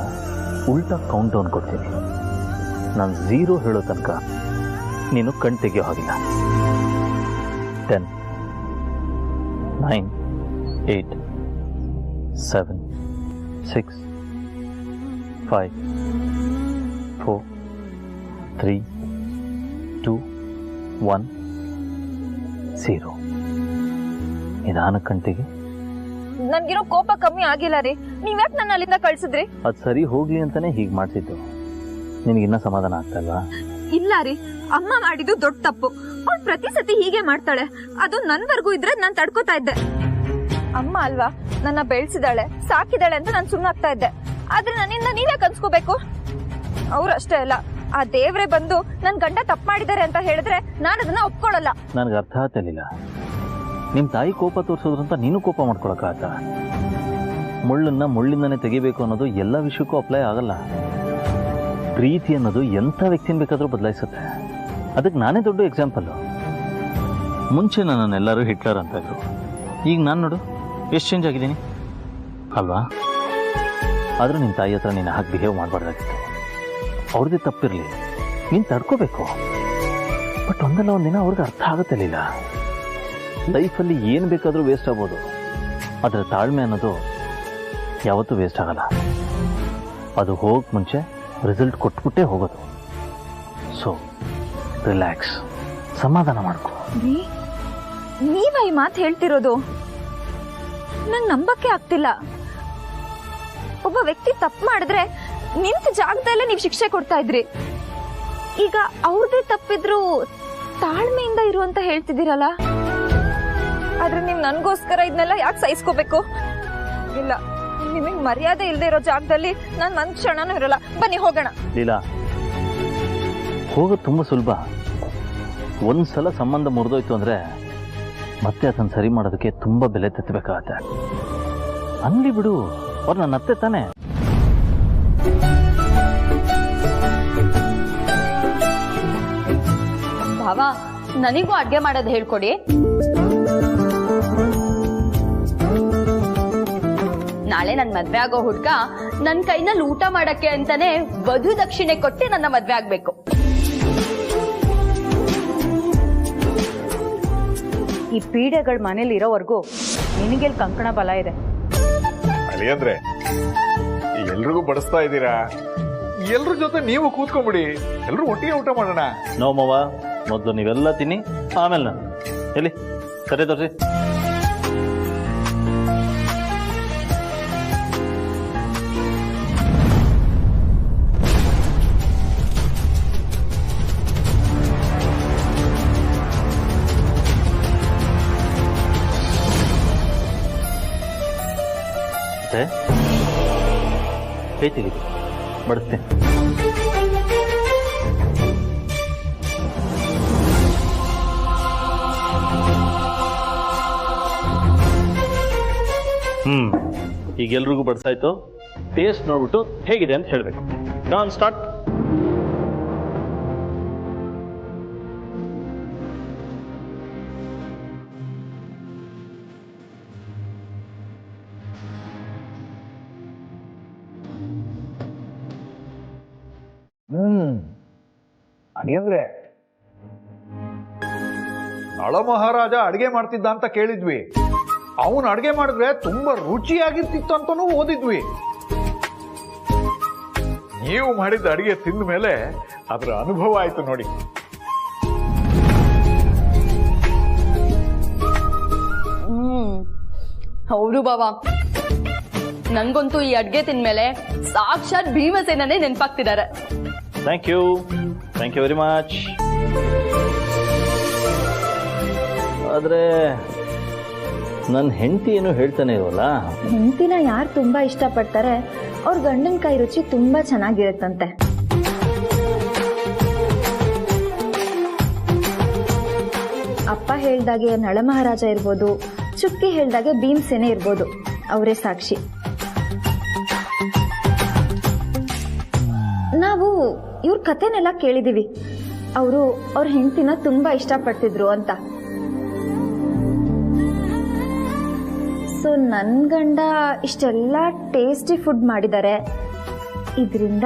ಉಲ್ಟಾ ಕೌಂಟ್ ಡೌನ್ ಕೊಡ್ತೀನಿ. ನಾನು 0 ಹೇಳೋ ತನಕ ನೀನು ಕಣ್ ತೆಗೆಯೋ ಹಾಗಿಲ್ಲ. 10, 9, 8, 7, 6, 5, 4, 3, 2, 1, 0. ನಿಧಾನ ಕಂಟಿಗೆ. ನನ್ಗಿರೋ ಕೋಪ ಕಮ್ಮಿ ಆಗಿಲ್ಲ ರೀ. ನೀವ್ಯಾಕೆ ನನ್ನ ಅಲ್ಲಿಂದ ಕಳ್ಸಿದ್ರಿ? ಅದು ಸರಿ ಹೋಗ್ಲಿ ಅಂತಾನೆ ಹೀಗೆ ಮಾಡ್ತಿದ್ದು. ನಿನಗಿನ್ನ ಸಮಾಧಾನ ಆಗ್ತಲ್ವಾ? ಇಲ್ಲ ರೀ, ಅಮ್ಮ ಮಾಡಿದ್ದು ದೊಡ್ಡ ತಪ್ಪು. ಅವ್ಳು ಪ್ರತಿ ಸತಿ ಹೀಗೆ ಮಾಡ್ತಾಳೆ. ಅದು ನನ್ವರ್ಗೂ ಇದ್ರೆ ನಾನ್ ತಡ್ಕೋತಾ ಇದ್ದೆ. ಅಮ್ಮ ಅಲ್ವಾ ನನ್ನ ಬೆಳೆಸಿದಾಳೆ, ಸಾಕಿದಾಳೆ ಅಂತ ನಾನು ಸುಮ್ಮನಾಗ್ತಾ ಇದ್ದೆ. ಆದ್ರೆ ನನ್ನಿಂದ ನೀವೇ ಕನ್ಸ್ಕೋಬೇಕು. ಅವ್ರಷ್ಟೇ ಅಲ್ಲ, ಆ ದೇವ್ರೆ ಬಂದು ನನ್ ಗಂಡ ತಪ್ಪು ಮಾಡಿದ್ದಾರೆ ಅಂತ ಹೇಳಿದ್ರೆ ನಾನು ಅದನ್ನ ಒಪ್ಕೊಳ್ಳಲ್ಲ. ನನಗೆ ಅರ್ಥ ಆಗ್ತಿರ್ಲಿಲ್ಲ. ನಿಮ್ ತಾಯಿ ಕೋಪ ತೋರಿಸೋದ್ರಂತ ನೀನು ಕೋಪ ಮಾಡ್ಕೊಳಕ್ಕಾಗತ್ತ? ಮುಳ್ಳನ್ನ ಮುಳ್ಳಿಂದಾನೆ ತೆಗಿಬೇಕು ಅನ್ನೋದು ಎಲ್ಲ ವಿಷಯಕ್ಕೂ ಅಪ್ಲೈ ಆಗಲ್ಲ. ಪ್ರೀತಿ ಅನ್ನೋದು ಎಂಥ ವ್ಯಕ್ತಿನ ಬೇಕಾದ್ರೂ ಬದಲಾಯಿಸುತ್ತೆ. ಅದಕ್ಕೆ ನಾನೇ ದೊಡ್ಡ ಎಕ್ಸಾಂಪಲ್ಲು. ಮುಂಚೆ ನನ್ನನ್ನೆಲ್ಲರೂ ಹಿಟ್ಲರ್ ಅಂತ ಇದ್ರು. ಈಗ ನಾನು ನೋಡು ಎಷ್ಟು ಚೇಂಜ್ ಆಗಿದ್ದೀನಿ ಅಲ್ವಾ? ಆದರೂ ನಿನ್ನ ತಾಯಿ ಹತ್ರ ನೀನು ಹಾಗೆ ಬಿಹೇವ್ ಮಾಡಬಾರ್ದಾಗಿತ್ತು. ಅವ್ರದ್ದೇ ತಪ್ಪಿರಲಿ, ನೀನು ತಡ್ಕೋಬೇಕು. ಬಟ್ ಒಂದಲ್ಲ ಒಂದಿನ ಅವ್ರಿಗೆ ಅರ್ಥ ಆಗುತ್ತಿಲ್ಲ. ಲೈಫಲ್ಲಿ ಏನು ಬೇಕಾದರೂ ವೇಸ್ಟ್ ಆಗ್ಬೋದು, ಅದರ ತಾಳ್ಮೆ ಅನ್ನೋದು ಯಾವತ್ತೂ ವೇಸ್ಟ್ ಆಗಲ್ಲ. ಅದು ಹೋಗಕ್ಕೆ ಮುಂಚೆ ರಿಸಲ್ಟ್ ಕೊಟ್ಬಿಟ್ಟೇ ಹೋಗೋದು. ಸೊ ರಿಲ್ಯಾಕ್ಸ್, ಸಮಾಧಾನ ಮಾಡ್ಕೊ. ನೀವ ಈ ಮಾತು ಹೇಳ್ತಿರೋದು ನಂಗೆ ನಂಬಕ್ಕೆ ಆಗ್ತಿಲ್ಲ. ಒಬ್ಬ ವ್ಯಕ್ತಿ ತಪ್ಪು ಮಾಡಿದ್ರೆ ನಿಂತ ಜಾಗದಲ್ಲೇ ನೀವು ಶಿಕ್ಷೆ ಕೊಡ್ತಾ ಇದ್ರಿ. ಈಗ ಅವ್ರದೇ ತಪ್ಪಿದ್ರು ತಾಳ್ಮೆಯಿಂದ ಇರು ಅಂತ ಹೇಳ್ತಿದ್ದೀರಲ್ಲ. ಆದ್ರೆ ನೀವು ನನ್ಗೋಸ್ಕರ ಇದನ್ನೆಲ್ಲ ಯಾಕೆ ಸಹಿಸ್ಕೋಬೇಕು? ಇಲ್ಲ, ನಿಮಗ್ ಮರ್ಯಾದೆ ಇಲ್ಲದೆ ಇರೋ ಜಾಗದಲ್ಲಿ ನಾನು ಒಂದ್ ಕ್ಷಣನೂ ಇರಲ್ಲ. ಬನ್ನಿ ಹೋಗೋಣ. ಲೀಲಾ, ಹೋಗೋದು ತುಂಬ ಸುಲಭ. ಒಂದ್ಸಲ ಸಂಬಂಧ ಮುರಿದೋಯ್ತು ಅಂದ್ರೆ ಮತ್ತೆ ಅದನ್ನು ಸರಿ ಮಾಡೋದಕ್ಕೆ ತುಂಬ ಬೆಲೆ ತೆತ್ತಬೇಕಾಗತ್ತೆ. ಅನ್ಲಿ ಬಿಡು, ಅವ್ರು ನನ್ನ ಅತ್ತೆ ತಾನೆ. ಭಾವ, ನನಗೂ ಅಡ್ಗೆ ಮಾಡೋದು ಹೇಳ್ಕೊಡಿ. ನಾಳೆ ನನ್ ಮದ್ವೆ ಆಗೋ ಹುಡ್ಗ ನನ್ ಕೈನಲ್ಲಿ ಊಟ ಮಾಡಕ್ಕೆ ಅಂತಾನೆ ವಧು ದಕ್ಷಿಣೆ ಕೊಟ್ಟು ನನ್ನ ಮದ್ವೆ ಆಗ್ಬೇಕು. ಈ ಪೀಡೆಗಳ ಮನೇಲಿ ಇರೋವರೆಗೂ ನಿನಗೆಲ್ ಕಂಕಣ ಬಲ ಇದೆ. ಅಳಿಯಂದ್ರೆ ಎಲ್ರಿಗೂ ಬಡಿಸ್ತಾ ಇದ್ದೀರಾ, ಎಲ್ರ ಜೊತೆ ನೀವು ಕೂತ್ಕೊಂಡ್ಬಿಡಿ, ಎಲ್ರು ಒಟ್ಟಿಗೆ ಊಟ ಮಾಡೋಣ. ನೋಮವ್ವ, ಮೊದಲು ನೀವೆಲ್ಲ ತಿನ್ನಿ, ಆಮೇಲೆ ನಾನು. ಎಲ್ಲಿ ಸರಿ ತೋರಿಸಿ. ಹೇಳ್ತೀವಿ, ಬಡಿಸ್ತೇನೆ. ಈಗ ಎಲ್ರಿಗೂ ಬಡಿಸಾಯ್ತು. ಟೇಸ್ಟ್ ನೋಡ್ಬಿಟ್ಟು ಹೇಗಿದೆ ಅಂತ ಹೇಳಬೇಕು. ನಾನ್ ಸ್ಟಾರ್ಟ್. ಅಡಿಯಂದ್ರೆ ನಳ ಮಹಾರಾಜ ಅಡಿಗೆ ಮಾಡ್ತಿದ್ದ ಅಂತ ಕೇಳಿದ್ವಿ. ಅವನು ಅಡಿಗೆ ಮಾಡಿದ್ರೆ ತುಂಬಾ ರುಚಿಯಾಗಿರ್ತಿತ್ತು ಅಂತಾನೂ ಓದಿದ್ವಿ. ನೀವು ಮಾಡಿದ ಅಡಿಗೆ ತಿಂದ ಮೇಲೆ ಅದರ ಅನುಭವ ಆಯ್ತು ನೋಡಿ. ಹೌದು ಬಾಬಾ, ನಂಗಂತೂ ಈ ಅಡ್ಗೆ ತಿಂದ್ಮೇಲೆ ಸಾಕ್ಷಾತ್ ಭೀಮಸೇನನೇ ನೆನಪಾಗ್ತಿದ್ದಾರೆ. Thank you very much. ಆದ್ರೆ ನನ್ನ ಹೆಂಡತಿ ಏನು ಹೇಳ್ತಾನೆ ಇರೋಲ್ಲ. ಹೆಂಡತಿನ ಯಾರು ತುಂಬಾ ಇಷ್ಟಪಡ್ತಾರೆ ಅವ್ರ ಗಂಡನ ಕೈ ರುಚಿ ತುಂಬಾ ಚೆನ್ನಾಗಿರುತ್ತಂತೆ. ಅಪ್ಪ ಹೇಳ್ದಾಗೆ ನಳ ಮಹಾರಾಜ ಇರ್ಬೋದು, ಚುಕ್ಕಿ ಹೇಳ್ದಾಗೆ ಭೀಮಸೇನೆ ಇರ್ಬೋದು, ಅವರೇ ಸಾಕ್ಷಿ. ನಾವು ಇವ್ರ ಕಥೆನೆಲ್ಲ ಕೇಳಿದೀವಿ. ಅವರು ಅವ್ರ ಹೆಂಡತಿನ ತುಂಬಾ ಇಷ್ಟಪಡ್ತಿದ್ರು ಅಂತ. ಸೊ ನನ್ ಗಂಡ ಇಷ್ಟೆಲ್ಲ ಟೇಸ್ಟಿ ಫುಡ್ ಮಾಡಿದ್ದಾರೆ. ಇದರಿಂದ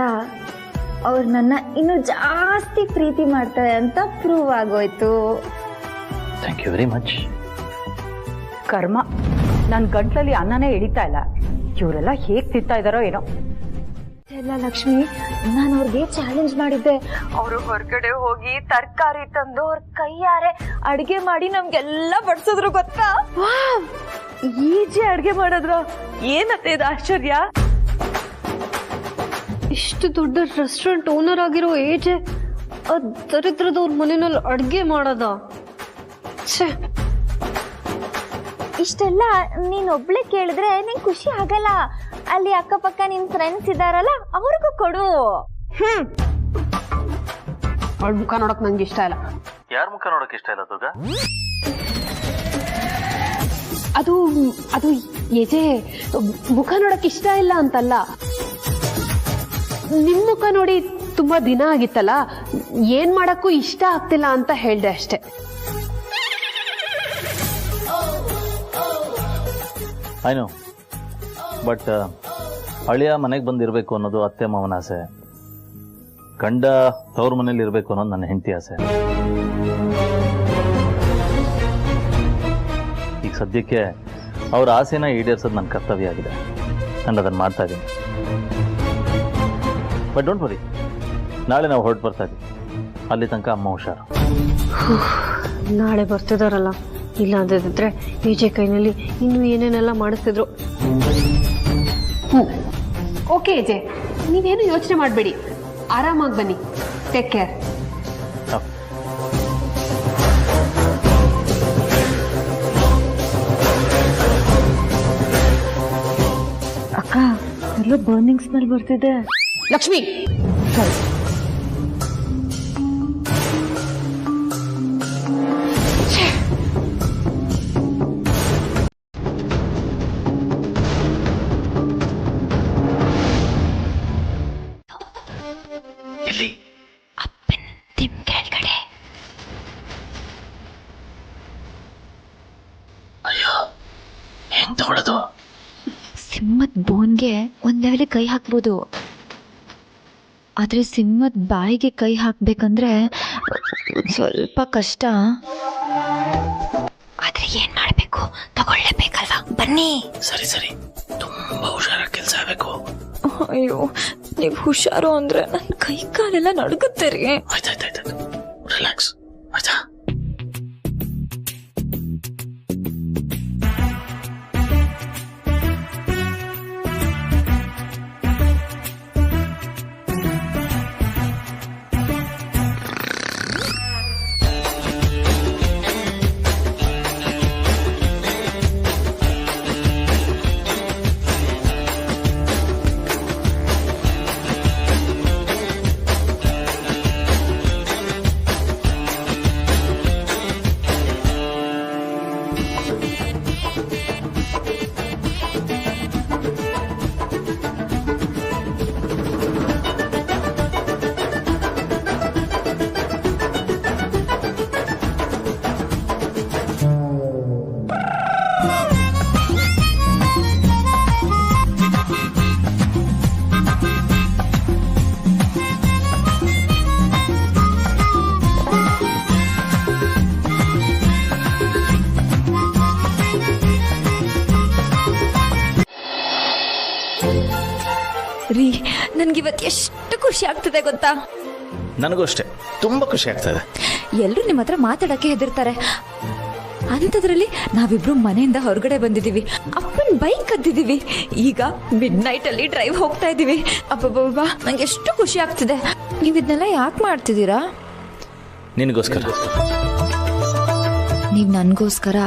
ಅವ್ರು ನನ್ನ ಇನ್ನೂ ಜಾಸ್ತಿ ಪ್ರೀತಿ ಮಾಡ್ತಾರೆ ಅಂತ ಪ್ರೂವ್ ಆಗೋಯ್ತು. Thank you very much. ಕರ್ಮ, ನನ್ನ ಗಂಟ್ಲಲ್ಲಿ ಅನ್ನನೇ ಇಳಿತಾ ಇಲ್ಲ. ಇವರೆಲ್ಲ ಹೇಗ್ ತಿಂತಾ ಇದಾರೋ ಏನೋ. ಎಲ್ಲ ಲಕ್ಷ್ಮಿ, ನಾನು ಅವ್ರಿಗೆ ಚಾಲೆಂಜ್ ಮಾಡಿದ್ದೆ. ಅವರು ಹೊರಗಡೆ ಹೋಗಿ ತರಕಾರಿ ತಂದು ಅವ್ರ ಕೈಯಾರೆ ಅಡಿಗೆ ಮಾಡಿ ನಮ್ಗೆಲ್ಲ ಬಡ್ಸಿದ್ರು ಗೊತ್ತಾ. ಈಜಿ ಅಡ್ಗೆ ಮಾಡಿದ್ರು. ಏನತ್ತೆ ಇದು ಆಶ್ಚರ್ಯ. ಇಷ್ಟು ದೊಡ್ಡ ರೆಸ್ಟೋರೆಂಟ್ ಓನರ್ ಆಗಿರೋ ಏಜೆ ದರಿದ್ರದವ್ರ ಮನೆಯಲ್ಲಿ ಅಡ್ಗೆ ಮಾಡೋದ? ಇಷ್ಟೆಲ್ಲ ನೀನೊಬ್ಳೆ ಕೇಳಿದ್ರೆ ನಿಂಗೆ ಖುಷಿ ಆಗಲ್ಲ. ಅಲ್ಲಿ ಅಕ್ಕಪಕ್ಕ ನಿನ್ ಫ್ರೆಂಡ್ಸ್ ಇದಾರಲ್ಲ, ಅವ್ರಿಗೂ ಕೊಡು. ಅವಳ ಮುಖ ನೋಡಕ್ ನಂಗೆ ಇಷ್ಟ ಇಲ್ಲ. ಯಾರ ಮುಖ ನೋಡಕ್ ಇಷ್ಟ ಇಲ್ಲ ದುರ್ಗಾ? ಅದು ಅದು ಎಜೆ ಮುಖ ನೋಡಕ್ ಇಷ್ಟ ಇಲ್ಲ ಅಂತಲ್ಲ, ನಿಮ್ ಮುಖ ನೋಡಿ ತುಂಬಾ ದಿನ ಆಗಿತ್ತಲ್ಲ, ಏನ್ ಮಾಡಕ್ಕೂ ಇಷ್ಟ ಆಗ್ತಿಲ್ಲ ಅಂತ ಹೇಳ್ದೆ ಅಷ್ಟೆ. ಐ ನೋ, ಬಟ್ ಅಳಿಯ ಮನೆಗೆ ಬಂದಿರಬೇಕು ಅನ್ನೋದು ಅತ್ತೆ ಮಾವನ ಆಸೆ, ಗಂಡ ತವ್ರ ಮನೇಲಿ ಇರಬೇಕು ಅನ್ನೋದು ನನ್ನ ಹೆಂಡತಿ ಆಸೆ. ಈಗ ಸದ್ಯಕ್ಕೆ ಅವ್ರ ಆಸೆನ ಈಡೇರಿಸೋದು ನನ್ನ ಕರ್ತವ್ಯ ಆಗಿದೆ. ನಾನು ಅದನ್ನು ಮಾಡ್ತಾ ಇದ್ದೀನಿ. ಬಟ್ ಡೋಂಟ್ ವರಿ, ನಾಳೆ ನಾವು ಹೊರಟು ಬರ್ತಾ ಇದ್ದೀವಿ. ಅಲ್ಲಿ ತನಕ ಅಮ್ಮ ಹುಷಾರು. ನಾಳೆ ಬರ್ತಿದಾರಲ್ಲ, ಇಲ್ಲ ಅಂದಿದ್ರೆ ಈಜೆ ಕೈನಲ್ಲಿ ಇನ್ನೂ ಏನೇನೆಲ್ಲ ಮಾಡಿಸ್ತಿದ್ರು. ಓಕೆ ಅಜಯ್, ನೀವೇನು ಯೋಚನೆ ಮಾಡಬೇಡಿ, ಆರಾಮಾಗಿ ಬನ್ನಿ. Take care. ಅಕ್ಕ, ಎಲ್ಲೋ ಬರ್ನಿಂಗ್ ಸ್ಮೆಲ್ ಬರ್ತಿದೆ. ಲಕ್ಷ್ಮಿ, ಸಿಂಹದ ಬೋನ್ಗೆ ಒಂದ್ ಲೆವೆಲ್ ಕೈ ಹಾಕ್ಬೋದು, ಆದ್ರೆ ಸಿಂಹದ ಬಾಯಿಗೆ ಕೈ ಹಾಕ್ಬೇಕಂದ್ರೆ ಸ್ವಲ್ಪ ಕಷ್ಟ. ಆದ್ರೆ ಏನ್ ಮಾಡ್ಬೇಕು, ತಗೊಳ್ಳೇಬೇಕಲ್ವಾ? ಬನ್ನಿ. ಸರಿ, ತುಂಬಾ ಹುಷಾರಾಗಿ ಕೆಲಸ ಆಗಬೇಕು. ಅಯ್ಯೋ, ನೀವ್ ಹುಷಾರು ಅಂದ್ರೆ ನನ್ ಕೈ ಕಾಲೆಲ್ಲ ನಡುಗುತ್ತೆ ರೀ. ಆಯ್ತಾಯ್ತಾಯ್ತು, ರಿಲ್ಯಾಕ್ಸ್ ಆಯ್ತಾ? ರೀ, ನನ್ಗಿವತ್ತು ಎಷ್ಟು ಖುಷಿ ಆಗ್ತದೆ ಗೊತ್ತಾ? ನನಗೂ ಅಷ್ಟೇ, ತುಂಬಾ ಖುಷಿ ಆಗ್ತದೆ. ಎಲ್ರು ನಿಮ್ಮ ಹತ್ರ ಮಾತಾಡಕ್ಕೆ ಹೆದರ್ತಾರೆ, ಅಂಥದ್ರಲ್ಲಿ ನಾವಿಬ್ರು ಮನೆಯಿಂದ ಹೊರಗಡೆ ಬಂದಿದೀವಿ, ಅಪ್ಪನ ಬೈಕ್ ಕದ್ದಿದೀವಿ, ಈಗ ಮಿಡ್ ನೈಟ್ ಅಲ್ಲಿ ಡ್ರೈವ್ ಹೋಗ್ತಾ ಇದೀವಿ. ಅಬ್ಬಬ್ಬಾ, ನಂಗೆ ಎಷ್ಟು ಖುಷಿ ಆಗ್ತಿದೆ. ನೀವು ಇದನ್ನೆಲ್ಲ ಯಾಕೆ ಮಾಡ್ತಿದ್ದೀರಾ? ನಿನಗೋಸ್ಕರ. ನೀವು ನನಗೋಸ್ಕರ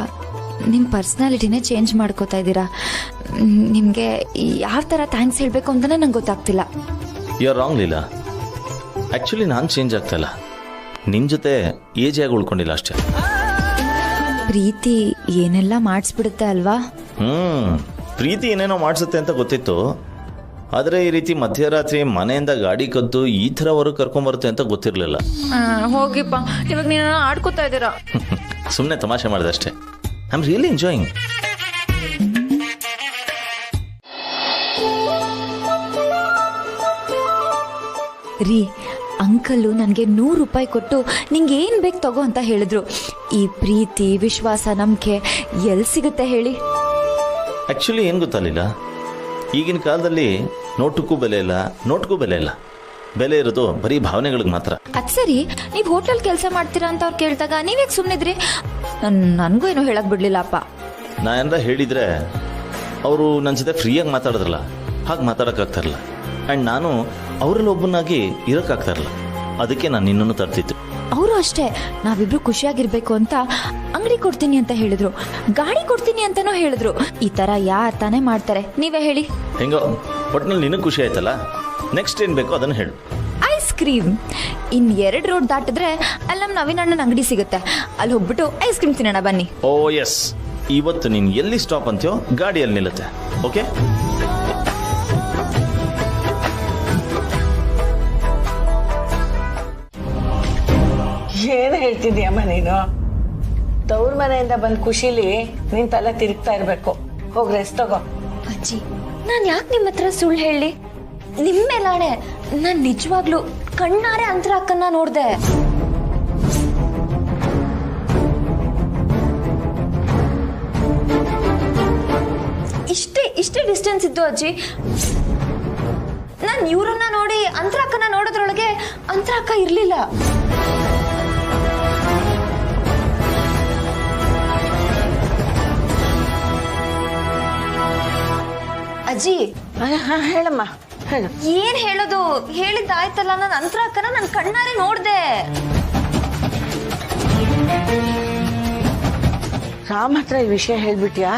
ನಿಮ್ಮ ಪರ್ಸ್ನಾಲಿಟಿನೇ ಚೇಂಜ್ ಮಾಡ್ಕೋತಾ ಇದ್ದೀರಾ. ನಿಮಗೆ ಯಾವ ಥರ ಥ್ಯಾಂಕ್ಸ್ ಹೇಳಬೇಕು ಅಂತಲೇ ನಂಗೆ ಗೊತ್ತಾಗ್ತಿಲ್ಲ. You are wrong Leela. Actually ನಾನು ಚೇಂಜ್ ಆಗ್ತಾ ಇಲ್ಲ, ನಿನ್ನ ಜೊತೆ ಏಜಾಗಿ ಉಳ್ಕೊಂಡಿಲ್ಲ ಅಷ್ಟೇ. ಪ್ರೀತಿ ಏನೆಲ್ಲ ಮಾಡಿಸ್ಬಿಡುತ್ತೆ ಅಲ್ವಾ? ಪ್ರೀತಿ ಏನೇನೋ ಮಾಡಿಸುತ್ತೆ ಅಂತ ಗೊತ್ತಿತ್ತು, ಆದರೆ ಈ ರೀತಿ ಮಧ್ಯರಾತ್ರಿ ಮನೆಯಿಂದ ಗಾಡಿ ಕದ್ದು ಈ ಥರ ಹೊರಗೆ ಕರ್ಕೊಂಬರುತ್ತೆ ಅಂತ ಗೊತ್ತಿರಲಿಲ್ಲ. ಹೋಗಿಪ್ಪ, ಇವಾಗ ನೀನು ಆಡ್ಕೋತಾ ಇದ್ದೀರಾ. ಸುಮ್ಮನೆ ತಮಾಷೆ ಮಾಡಿದೆ ಅಷ್ಟೇ. I am really enjoying. ರೀ, ಅಂಕಲ್ಲು ನನಗೆ 100 ರೂಪಾಯಿ ಕೊಟ್ಟು ನಿಂಗೆ ಏನು ಬೇಕು ತಗೋ ಅಂತ ಹೇಳಿದ್ರು. ಈ ಪ್ರೀತಿ, ವಿಶ್ವಾಸ, ನಂಬಿಕೆ ಎಲ್ಲಿ ಸಿಗುತ್ತೆ ಹೇಳಿ? ಆ್ಯಕ್ಚುಲಿ ಏನು ಗೊತ್ತಾಗಲಿಲ್ಲ, ಈಗಿನ ಕಾಲದಲ್ಲಿ ನೋಟಕ್ಕೂ ಬೆಲೆ ಇಲ್ಲ, ನೋಟ್ಗೂ ಬೆಲೆ ಇಲ್ಲ. ಬೆಲೆ ಇರೋದು ಬರೀ ಭಾವನೆಗಳಿಗೆ ಮಾತ್ರ. ಅದು ಸರಿ, ನೀವು ಹೋಟ್ಲಲ್ಲಿ ಕೆಲಸ ಮಾಡ್ತೀರಾ ಅಂತ ಅವ್ರು ಕೇಳಿದಾಗ ನೀವ್ಯಾಕೆ ಸುಮ್ಮನಿದ್ರಿ? ನನಗೂ ಏನೋ ಹೇಳಕ್ ಬಿಡ್ಲಿಲ್ಲಪ್ಪ. ನಾ ಏನಾರ ಹೇಳಿದರೆ ಅವರು ನನ್ನ ಜೊತೆ ಫ್ರೀಯಾಗಿ ಮಾತಾಡಿದ್ರಲ್ಲ, ಹಾಗೆ ಮಾತಾಡೋಕ್ಕಾಗ್ತಾ ಇರಲಿಲ್ಲ. ಆ್ಯಂಡ್ ನಾನು ಅವರಲ್ಲಿ ಒಬ್ಬನಾಗಿ ಇರೋಕ್ಕಾಗ್ತಾ ಇರಲಿಲ್ಲ. ಅದಕ್ಕೆ ನಾನು ನಿನ್ನನ್ನು ತರ್ತಿತ್ತು. ಅವರು ಅಷ್ಟೇ, ನಾವಿಬ್ರು ಖುಷಿಯಾಗಿರ್ಬೇಕು ಅಂತ ಅಂಗಡಿ ಕೊಡ್ತೀನಿ ಅಂತ ಹೇಳಿದ್ರು, ಗಾಡಿ ಕೊಡ್ತೀನಿ ಅಂತಾನೂ ಹೇಳಿದ್ರು. ಈ ತರ ಯಾರು ತಾನೇ ಮಾಡ್ತಾರೆ, ನೀವೇ ಹೇಳಿ? ಹೆಂಗೋ ಒಟ್ಟಿನಲ್ಲಿ ನಿನಗೆ ಖುಷಿ ಆಯ್ತಲ್ಲ, ನೆಕ್ಸ್ಟ್ ಏನು ಬೇಕೋ ಅದನ್ನು ಹೇಳು. Ice cream. 2 ರೋಡ್ ದಾಟಿದ್ರೆ ಅಲ್ಲಿ ನಮ್ಮ ನವೀನ್ ಅಣ್ಣನ ಅಂಗಡಿ ಸಿಗುತ್ತೆ, ಅಲ್ಲಿ ಹೋಗ್ಬಿಟ್ಟು ಐಸ್ ಕ್ರೀಮ್ ತಿನ್ನೋಣ ಬನ್ನಿ. ಓ ಎಸ್, ಇವತ್ತು ನೀನು ಎಲ್ಲಿ ಸ್ಟಾಪ್ ಅಂತೀಯೋ ಗಾಡಿಯಲ್ಲಿ ನಿಲ್ಲುತ್ತೆ. ಓಕೆ, ಏನು ಹೇಳ್ತಿದ್ಯಮ್ಮ ನೀನು? ತವ್ರ ಮನೆಯಿಂದ ಬಂದ ಖುಷಿಲಿ ನಿನ್ ತಲೆ ತಿರುಗ್ತಾ ಇರ್ಬೇಕು. ಹೋಗಿ ರೆಸ್ಟ್ ತಗೋ. ಅಜ್ಜಿ, ನಾನು ಯಾಕೆ ನಿಮ್ಮ ಹತ್ರ ಸುಳ್ಳು ಹೇಳಿ? ನಿಮ್ಮ ಮೇಲಾಣೆ ನಾನು ನಿಜವಾಗ್ಲೂ ಕಣ್ಣಾರೆ ಅಂತರ ಅಕ್ಕನ್ನ ನೋಡ್ದೆ. ಇಷ್ಟೇ ಡಿಸ್ಟೆನ್ಸ್ ಇದ್ದು ಅಜ್ಜಿ. ನಾನು ಇವ್ರನ್ನ ನೋಡಿ ಅಂತರ ಅಕ್ಕನ ನೋಡೋದ್ರೊಳಗೆ ಅಂತರ ಅಕ್ಕ ಇರ್ಲಿಲ್ಲ. ಅಜ್ಜಿ ಹೇಳಮ್ಮ, ಹೇಳು. ಏನ್ ಹೇಳೋದು? ಹೇಳಿದ್ದಾಯ್ತಲ್ಲ, ನಾನು ಅಂತರ ಅಕ್ಕನ ನನ್ನ ಕಣ್ಣಾರೆ ನೋಡ್ದೆ. ರಾಮ್ ಹತ್ರ ಈ ವಿಷಯ ಹೇಳ್ಬಿಟ್ಯಾ?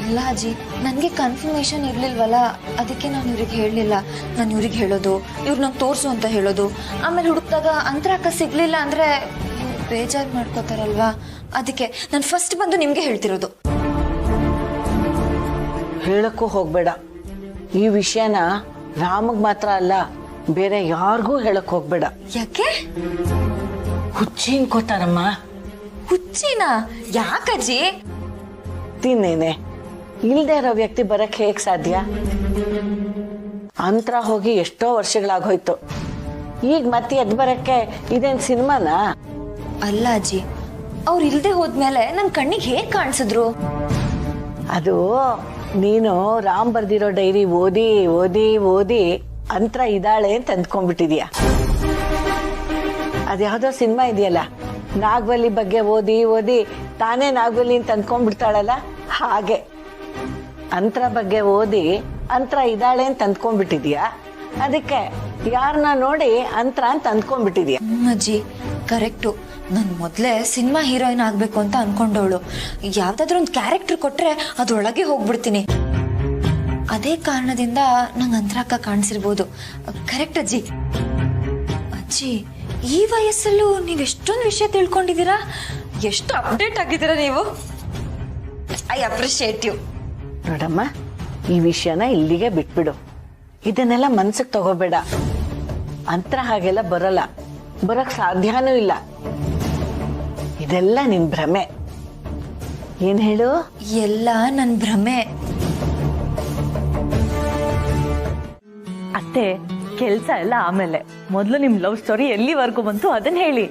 ಇಲ್ಲ ಅಜ್ಜಿ, ನನಗೆ ಕನ್ಫರ್ಮೇಶನ್ ಇರ್ಲಿಲ್ವಲ್ಲ, ಅದಕ್ಕೆ ನಾನು ಇವ್ರಿಗೆ ಹೇಳಲಿಲ್ಲ. ನಾನು ಇವ್ರಿಗೆ ಹೇಳೋದು, ಇವ್ರು ನಂಗೆ ತೋರಿಸು ಅಂತ ಹೇಳೋದು, ಆಮೇಲೆ ಹುಡುಕ್ದಾಗ ಅಂತರ ಅಕ್ಕ ಸಿಗ್ಲಿಲ್ಲ ಅಂದ್ರೆ ಬೇಜಾರು ಮಾಡ್ಕೋತಾರಲ್ವಾ, ಅದಕ್ಕೆ ನಾನು ಫಸ್ಟ್ ಬಂದು ನಿಮ್ಗೆ ಹೇಳ್ತಿರೋದು. ಹೇಳಕ್ಕೂ ಹೋಗ್ಬೇಡ. ಈ ವಿಷಯನ ರಾಮಗ್ ಮಾತ್ರ ಅಲ್ಲ, ಬೇರೆ ಯಾರಿಗೂ ಹೇಳಕ್ ಹೋಗ್ಬೇಡ. ಯಾಕೆ? ಹುಚ್ಚಿ ಅನ್ಕೋತಾರಮ್ಮ. ಹುಚ್ಚಿನ? ಯಾಕಜ್ಜಿ? ತಿನ್ನೇನೆ ಇಲ್ದೇ ಇರೋ ವ್ಯಕ್ತಿ ಬರಕ್ ಹೇಗ್ ಸಾಧ್ಯ? ಅಂತರ ಹೋಗಿ ಎಷ್ಟೋ ವರ್ಷಗಳಾಗೋಯ್ತು. ಈಗ ಮತ್ತೆ ಎದ್ ಬರಕ್ಕೆ ಇದೇನ್ ಸಿನಿಮಾನ? ಅಲ್ಲ ಅಜ್ಜಿ, ಅವ್ರು ಇಲ್ದೆ ಹೋದ್ಮೇಲೆ ನನ್ ಕಣ್ಣಿಗೆ ಹೇಗ್ ಕಾಣಿಸಿದ್ರು? ಅದು ನೀನು ರಾಮ್ ಬರ್ದಿರೋ ಡೈರಿ ಓದಿ ಓದಿ ಓದಿ ಅಂತರ ಇದ್ದಾಳೆ ಅಂತ ಅಂದ್ಕೊಂಡ್ಬಿಟ್ಟಿದ್ಯಾ. ಅದ್ಯಾವುದೋ ಸಿನಿಮಾ ಇದೆಯಲ್ಲ, ನಾಗವಲ್ಲಿ ಬಗ್ಗೆ ಓದಿ ಓದಿ ತಾನೇ ನಾಗವಲ್ಲಿ ಅಂತ ಅಂದ್ಕೊಂಡ್ಬಿಡ್ತಾಳಲ್ಲ, ಹಾಗೆ ಅಂತರ ಬಗ್ಗೆ ಓದಿ ಅಂತರ ಇದ್ದಾಳೆ ಅಂತ ಅಂದ್ಕೊಂಡ್ಬಿಟ್ಟಿದ್ಯಾ. ಅದಕ್ಕೆ ಯಾರನ್ನ ನೋಡಿ ಅಂತರ ಅಂತ ಅಂದ್ಕೊಂಡ್ಬಿಟ್ಟಿದ್ಯಾ. ಅಜ್ಜಿ ಕರೆಕ್ಟು. ನಾನು ಮೊದಲೇ ಸಿನಿಮಾ ಹೀರೋಯಿನ್ ಆಗ್ಬೇಕು ಅಂತ ಅನ್ಕೊಂಡವಳು. ಯಾವ್ದಾದ್ರು ಒಂದು ಕ್ಯಾರೆಕ್ಟರ್ ಕೊಟ್ರೆ ಅದ್ರೊಳಗೆ ಹೋಗ್ಬಿಡ್ತೀನಿ. ಅದೇ ಕಾರಣದಿಂದ ನಂಗೆ ಅಂತರಕ್ಕ ಕಾಣಿಸಿರ್ಬೋದು. ಕರೆಕ್ಟ್ ಅಜ್ಜಿ. ಅಜ್ಜಿ, ಈ ವಯಸ್ಸಲ್ಲೂ ನೀವು ಎಷ್ಟೊಂದು ವಿಷಯ ತಿಳ್ಕೊಂಡಿದ್ದೀರಾ, ಎಷ್ಟು ಅಪ್ಡೇಟ್ ಆಗಿದ್ದೀರಾ ನೀವು. I appreciate you. ನೋಡಮ್ಮ, ಈ ವಿಷಯನ ಇಲ್ಲಿಗೆ ಬಿಟ್ಬಿಡು. ಇದನ್ನೆಲ್ಲ ಮನ್ಸಿಗೆ ತಗೋಬೇಡ. ಅಂತರ ಹಾಗೆಲ್ಲ ಬರಲ್ಲ, ಬರಕ್ ಸಾಧ್ಯನೂ ಇಲ್ಲ. ಇದೆಲ್ಲ ನಿನ್ ಭ್ರಮೆ. ಏನ್ ಹೇಳು? ಎಲ್ಲ ನನ್ ಭ್ರಮೆ. ಅತ್ತೆ, ಕೆಲ್ಸ ಎಲ್ಲ ಆಮೇಲೆ ಮೊದಲು ನಿಮ್ ಲವ್ ಸ್ಟೋರಿ ಎಲ್ಲಿವರೆಗೂ ಬಂತು ಅದನ್ನ ಹೇಳಿ.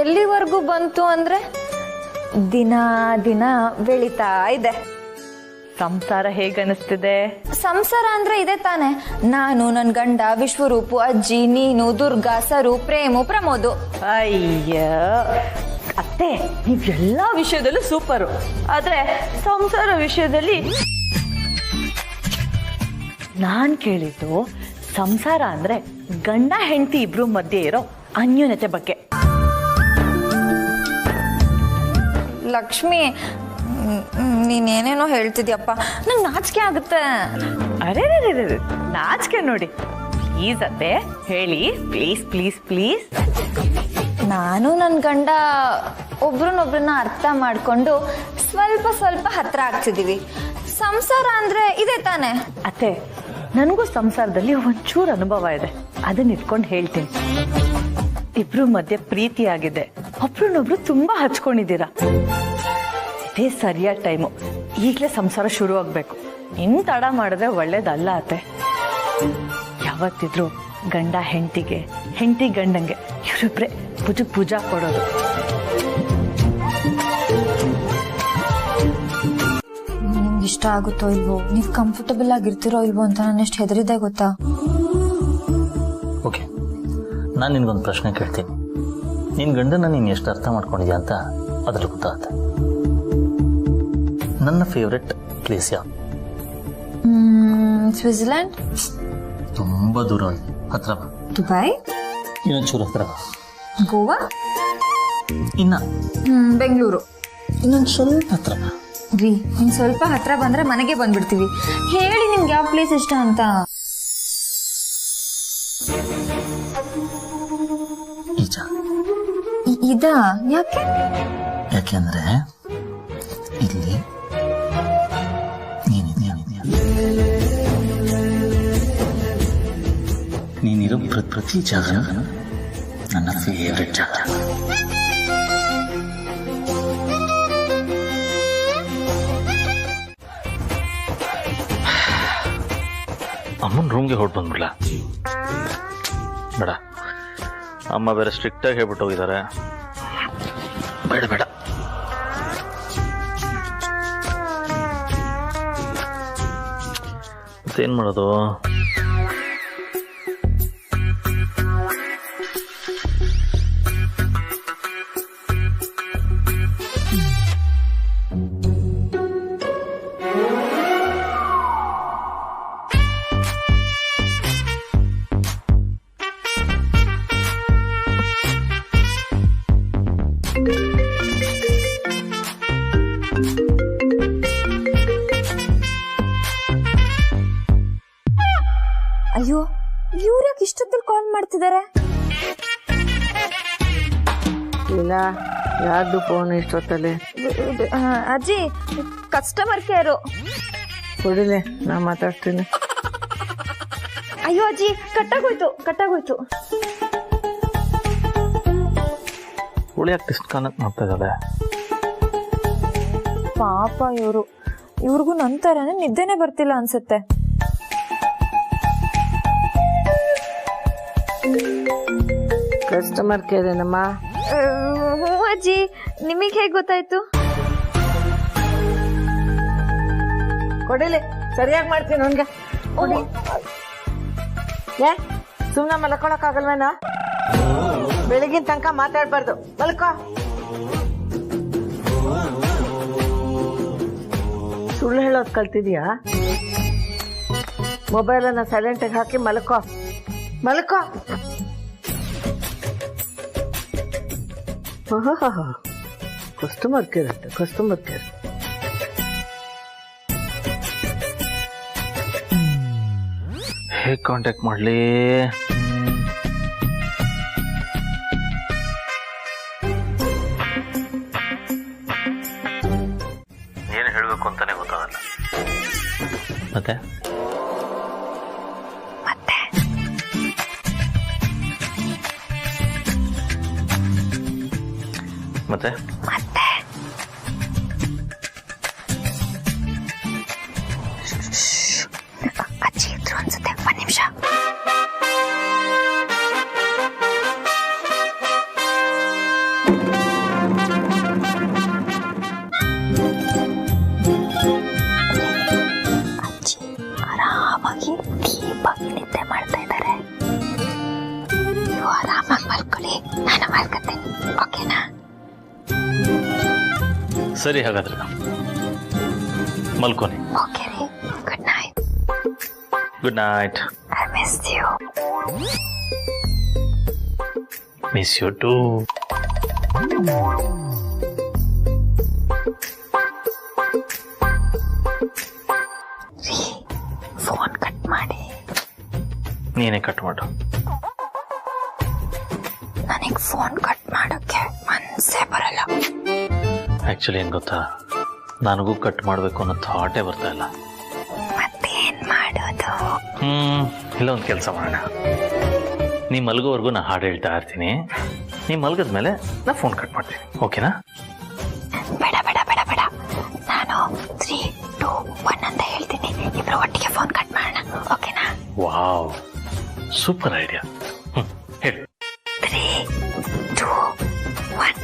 ಎಲ್ಲಿವರೆಗೂ ಬಂತು ಅಂದ್ರೆ ದಿನ ದಿನ ಬೆಳಿತಾ ಇದೆ. ಸಂಸಾರ ಹೇಗನಿಸ್ತಿದೆ? ಸಂಸಾರ ಅಂದ್ರೆ ಇದೆ ತಾನೆ, ನಾನು, ನನ್ ಗಂಡ, ವಿಶ್ವರೂಪು, ಅಜ್ಜಿ, ನೀನು, ದುರ್ಗಾ, ಸರು, ಪ್ರೇಮು, ಪ್ರಮೋದು. ಅಯ್ಯ ಅತ್ತೆ, ನೀವ್ ಎಲ್ಲಾ ವಿಷಯದಲ್ಲೂ ಸೂಪರು, ಆದ್ರೆ ಸಂಸಾರ ವಿಷಯದಲ್ಲಿ ನಾನ್ ಕೇಳಿದ್ದು ಸಂಸಾರ ಅಂದ್ರೆ ಗಂಡ ಹೆಂಡತಿ ಇಬ್ರು ಮಧ್ಯೆ ಇರೋ ಅನ್ಯೋನ್ಯತೆ ಬಗ್ಗೆ. ಲಕ್ಷ್ಮಿ, ನೀನೇನೇನೋ ಹೇಳ್ತಿದ್ಯಪ್ಪ, ನಂಗೆ ನಾಚಿಕೆ ಆಗುತ್ತೆ. ಅರೆ ನಾಚಿಕೆ ನೋಡಿ. ಪ್ಲೀಸ್ ಅತ್ತೆ ಹೇಳಿ, ಪ್ಲೀಸ್ ಪ್ಲೀಸ್ ಪ್ಲೀಸ್. ನಾನು ನನ್ನ ಗಂಡ ಒಬ್ರನ್ನೊಬ್ರನ್ನ ಅರ್ಥ ಮಾಡ್ಕೊಂಡು ಸ್ವಲ್ಪ ಸ್ವಲ್ಪ ಹತ್ರ ಆಗ್ತಿದೀವಿ. ಸಂಸಾರ ಅಂದ್ರೆ ಇದೆ ತಾನೆ. ಅತ್ತೆ, ನನಗೂ ಸಂಸಾರದಲ್ಲಿ ಒಂಚೂರು ಅನುಭವ ಇದೆ, ಅದನ್ನ ಇಟ್ಕೊಂಡು ಹೇಳ್ತೀನಿ. ಇಬ್ರು ಮಧ್ಯೆ ಪ್ರೀತಿ ಆಗಿದೆ, ಒಬ್ರನ್ನೊಬ್ರು ತುಂಬಾ ಹಚ್ಕೊಂಡಿದ್ದೀರಾ. ಇದೇ ಸರಿಯಾದ ಟೈಮು, ಈಗಲೇ ಸಂಸಾರ ಶುರು ಆಗ್ಬೇಕು. ಇನ್ ತಡ ಮಾಡಿದ್ರೆ ಒಳ್ಳೇದಲ್ಲ ಅತ್ತೆ. ಯಾವತ್ತಿದ್ರು ಗಂಡ ಹೆಂಡತಿಗೆ, ಹೆಂಡತಿ ಗಂಡಂಗೆ ಇವರಿಬ್ರೆ ಪೂಜಾ ಕೊಡೋದು. ನಿಮ್ಗೆ ಇಷ್ಟ ಆಗುತ್ತೋ ಇಲ್ವೋ, ನೀವು ಕಂಫರ್ಟಬಲ್ ಆಗಿರ್ತಿರೋ ಇಲ್ವೋ ಅಂತ ನಾನು ಎಷ್ಟು ಹೆದರಿದೆ ಗೊತ್ತಾ. ಓಕೆ, ನಾನು ನಿನ್ಗೊಂದು ಪ್ರಶ್ನೆ ಕೇಳ್ತೀನಿ. ನಿನ್ನ ಗಂಡನ ನೀನು ಎಷ್ಟು ಅರ್ಥ ಮಾಡ್ಕೊಂಡಿದ್ಯಾ ಅಂತ ಅದ್ರಲ್ಲಿ ಗೊತ್ತಾಗುತ್ತೆ. ನನ್ನ ಫೇವ್ರೆಟ್ ಪ್ಲೇಸ್ ಯಾವ? ಸ್ವಿಟ್ಜರ್ಲ್ಯಾಂಡ್. ತುಂಬ ದೂರ, ಹತ್ರ ಬಾ. ದುಬೈ. ಇನ್ನೊಂಚೂರು ಹತ್ರ ಬಾ. ಗೋವಾ. ಇನ್ನ ಬೆಂಗಳೂರು. ಇನ್ನೊಂದು ಸ್ವಲ್ಪ ಹತ್ರ ಬಾ. ರೀ, ಇನ್ ಸ್ವಲ್ಪ ಹತ್ರ ಬಂದ್ರೆ ಮನೆಗೆ ಬಂದ್ಬಿಡ್ತೀವಿ. ಹೇಳಿ ನಿಮ್ಗೆ ಯಾವ ಪ್ಲೇಸ್ ಇಷ್ಟ ಅಂತ. ಈಜ. ಇದಾ? ಯಾಕೆ? ಯಾಕೆಂದ್ರೆ ಇಲ್ಲಿ ನೀನಿರೋ ಪ್ರತಿ ಜಾಗ ನನ್ನ ಫೇವ್ರೆಟ್ ಜಾಗ. ಅಮ್ಮನ ರೂಮ್ಗೆ ಹೊರಟು ಬಂದ್ಬಿಡ್ಲ? ಬೇಡ, ಅಮ್ಮ ಬೇರೆ ಸ್ಟ್ರಿಕ್ಟಾಗಿ ಹೇಳ್ಬಿಟ್ಟು ಹೋಗಿದ್ದಾರೆ. ಬೇಡ ಬೇಡ. ಮತ್ತೇನು ಮಾಡೋದು? ಅಯ್ಯೋ, ಇವ್ರ್ಯಾಕೆ ಇಷ್ಟೊತ್ತಲ್ಲಿ ಕಾಲ್ ಮಾಡ್ತಿದ್ದಾರೆ? ಇಲ್ಲ, ಯಾರ್ದು ಫೋನ್ ಇಷ್ಟೊತ್ತಲ್ಲಿ? ಅಜ್ಜಿ, ಕಸ್ಟಮರ್ ಕೇರು. ಕೊಡಿಲೆ, ನಾ ಮಾತಾಡ್ತೀನಿ. ಅಯ್ಯೋ ಅಜ್ಜಿ, ಕಟ್ಟಾಗೋಯ್ತು. ಉಳಿಯಾಕೆ ಡಿಸ್ಕನೆಕ್ಟ್ ಮಾಡ್ತಾ ಇದ್ದಾರೆ? ಪಾಪ ಇವ್ರಿಗೂ ನಂತರನೇ ನಿದ್ದೆನೆ ಬರ್ತಿಲ್ಲ ಅನ್ಸುತ್ತೆ. ಕಸ್ಟಮರ್ ಕೇರ್ ಏನಮ್ಮ? ಹ್ಞೂ ಅಜ್ಜಿ, ನಿಮಗೆ ಹೇಗೆ ಗೊತ್ತಾಯ್ತು? ಕೊಡಿಲಿ, ಸರಿಯಾಗಿ ಮಾಡ್ತೀನಿ ಅವನ್ಗೆ. ಏ, ಸುಮ್ಮನೆ ಮಲ್ಕೊಳಕ್ಕಾಗಲ್ವೇನೋ? ಬೆಳಗಿನ ತನಕ ಮಾತಾಡ್ಬಾರ್ದು, ಮಲ್ಕೋ. ಸುಳ್ಳು ಹೇಳೋದು ಕಲ್ತಿದ್ಯಾ? ಮೊಬೈಲನ್ನ ಸೈಲೆಂಟಿಗೆ ಹಾಕಿ ಮಲ್ಕೋ. ಕಸ್ಟಮರ್ ಕೇರ್ ಅಂತ, ಕಸ್ಟಮರ್ ಕೇರ್. ಹೇಗೆ ಕಾಂಟ್ಯಾಕ್ಟ್ ಮಾಡಲಿ? ಏನು ಹೇಳಬೇಕು ಅಂತಾನೆ ಗೊತ್ತಾಗಲ್ಲ. ಮತ್ತೆ ಮತ್ತೆ ಅಜ್ಜಿ ಇದ್ರು ಅನ್ಸುತ್ತೆ, ಒಂದ್ ನಿಮಿಷ. ಅಜ್ಜಿ ಆರಾಮಾಗಿ ದೀಪಾಗಿ ನಿದ್ದೆ ಮಾಡ್ತಾ ಇದ್ದಾರೆ. ನೀವು ಆರಾಮಾಗಿ ಮಲ್ಕೊಳ್ಳಿ, ನಾನು ಮಲ್ಕೊತೀನಿ, ಓಕೆನಾ? ಸರಿ, ಹಾಗಾದ್ರೆ ಮಲ್ಕೋನಿ. ಓಕೆ ರೀ, good night. Good night. I miss you. Miss you too. Phone cut ಮಾಡಿ. ನೀನೇ ಕಟ್ ಮಾಡು. ನನಗೆ ಫೋನ್ ಕಟ್ ಮಾಡೋಕ್ಕೆ ಮನಸ್ಸೇ ಬರಲ್ಲ. ಆಕ್ಚುಲಿ ಏನು ಗೊತ್ತಾ, ನನಗೂ ಕಟ್ ಮಾಡಬೇಕು ಅನ್ನೋ ಥಾಟೇ ಬರ್ತಾ ಇಲ್ಲ. ಮತ್ತೇನ್ ಮಾಡೋದು? ಇಲ್ಲ, ಒಂದು ಕೆಲಸ ಮಾಡೋಣ. ನೀ ಮಲಗೋವರೆಗೂ ನಾ ಹಾಡು ಹೇಳ್ತಾ ಇರ್ತೀನಿ. ನೀ ಮಲಗಿದ್ಮೇಲೆ ನಾ ಫೋನ್ ಕಟ್ ಮಾಡ್ತೀನಿ, ಓಕೆನಾ? ಬೇಡ ಬೇಡ ಬೇಡ ಬೇಡ, ನಾನು 3, 2, 1 ಅಂತ ಹೇಳ್ತೀನಿ, ಇಬ್ರು ಒಟ್ಟಿಗೆ ಫೋನ್ ಕಟ್ ಮಾಡೋಣ, ಓಕೆನಾ? Wow, super idea. ಹೇಳಿ. 3, 2, 1.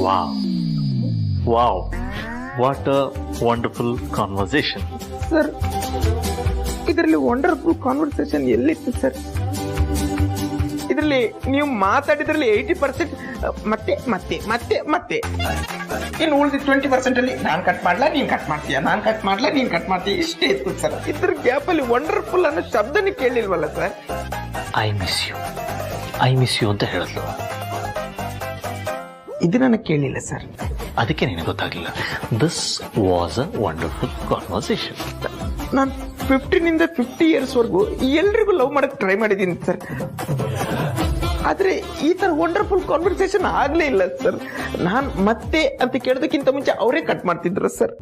Wow wow, what a wonderful conversation. Sir, ಇದರಲ್ಲಿ ವಂಡರ್ಫುಲ್ ಕಾನ್ವರ್ಸೇಷನ್ ಎಲ್ಲಿತ್ತು ಸರ್? ಇದರಲ್ಲಿ ನೀವು ಮಾತಾಡಿದ್ರಲ್ಲಿ 80% ಮತ್ತೆ ಮತ್ತೆ ಮತ್ತೆ ಮತ್ತೆ, ಇನ್ನು ಉಳಿದ 20% ಅಲ್ಲಿ ನಾನು ಕಟ್ ಮಾಡ್ಲಾ ನೀನ್ ಕಟ್ ಮಾಡ್ತೀಯಾ, ನಾನು ಕಟ್ ಮಾಡ್ಲಾ ನೀನ್ ಕಟ್ ಮಾಡ್ತೀಯ, ಇಷ್ಟೇ ಇತ್ತು ಸರ್. ಇದ್ರ ಗ್ಯಾಪ್ ಅಲ್ಲಿ ವಂಡರ್ಫುಲ್ ಅನ್ನೋ ಶಬ್ದನೇ ಕೇಳಿಲ್ವಲ್ಲ ಸರ್? ಐ ಮಿಸ್ ಯು ಅಂತ ಹೇಳಿದ್ಲು. ಇದು ನನಗೆ ಕೇಳಿಲ್ಲ ಸರ್. ಅದಕ್ಕೆ ನಿನಗೆ ಗೊತ್ತಾಗಲಿಲ್ಲ. This was a wonderful conversation. ನಾನು 15 to 50 years ವರೆಗೂ ಎಲ್ರಿಗೂ ಲವ್ ಮಾಡಕ್ ಟ್ರೈ ಮಾಡಿದ್ದೀನಿ ಸರ್. ಆದ್ರೆ ಈ ತರ ವಂಡರ್ಫುಲ್ ಕಾನ್ವರ್ಸೇಷನ್ ಆಗ್ಲೇ ಇಲ್ಲ ಸರ್. ನಾನ್ ಮತ್ತೆ ಅಂತ ಕೇಳೋದಕ್ಕಿಂತ ಮುಂಚೆ ಅವರೇ ಕಟ್ ಮಾಡ್ತಿದ್ರು ಸರ್.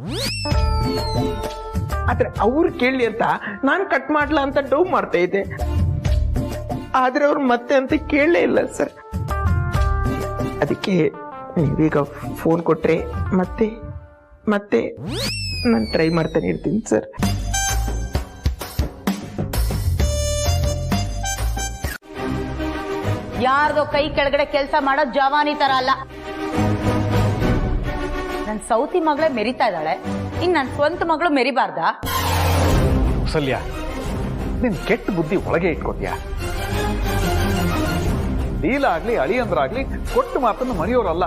ಆದ್ರೆ ಅವ್ರು ಕೇಳಲಿ ಅಂತ ನಾನ್ ಕಟ್ ಮಾಡ್ಲಾ ಅಂತ ಡೌ ಮಾಡ್ತಾ ಇದ್ದೆ. ಆದ್ರೆ ಅವ್ರು ಮತ್ತೆ ಅಂತ ಕೇಳಲೇ ಇಲ್ಲ ಸರ್. ಅದಕ್ಕೆ ನೀವೀಗ ಫೋನ್ ಕೊಟ್ರೆ ಮತ್ತೆ ಮತ್ತೆ ನಾನು ಟ್ರೈ ಮಾಡ್ತಾನೆ ಇರ್ತೀನಿ ಸರ್. ಯಾರ್ದೋ ಕೈ ಕೆಳಗಡೆ ಕೆಲಸ ಮಾಡೋ ಜವಾನಿ ತರ ಅಲ್ಲ. ನನ್ ಸೌತಿ ಮಗಳೇ ಮೆರಿತಾ ಇದ್ದಾಳೆ, ಇನ್ ನನ್ ಸ್ವಂತ ಮಗಳು ಮೆರಿಬಾರ್ದ? ಕೌಸಲ್ಯ, ನಿನ್ ಕೆಟ್ಟ ಬುದ್ಧಿ ಒಳಗೆ ಇಟ್ಕೋತೀಯ. ಡೀಲಾಗ್ಲಿ ಅಳಿಯಂದ್ರಾಗ್ಲಿ ಕೊಟ್ಟು ಮಾತನ್ನು ಮರೆಯೋರಲ್ಲ.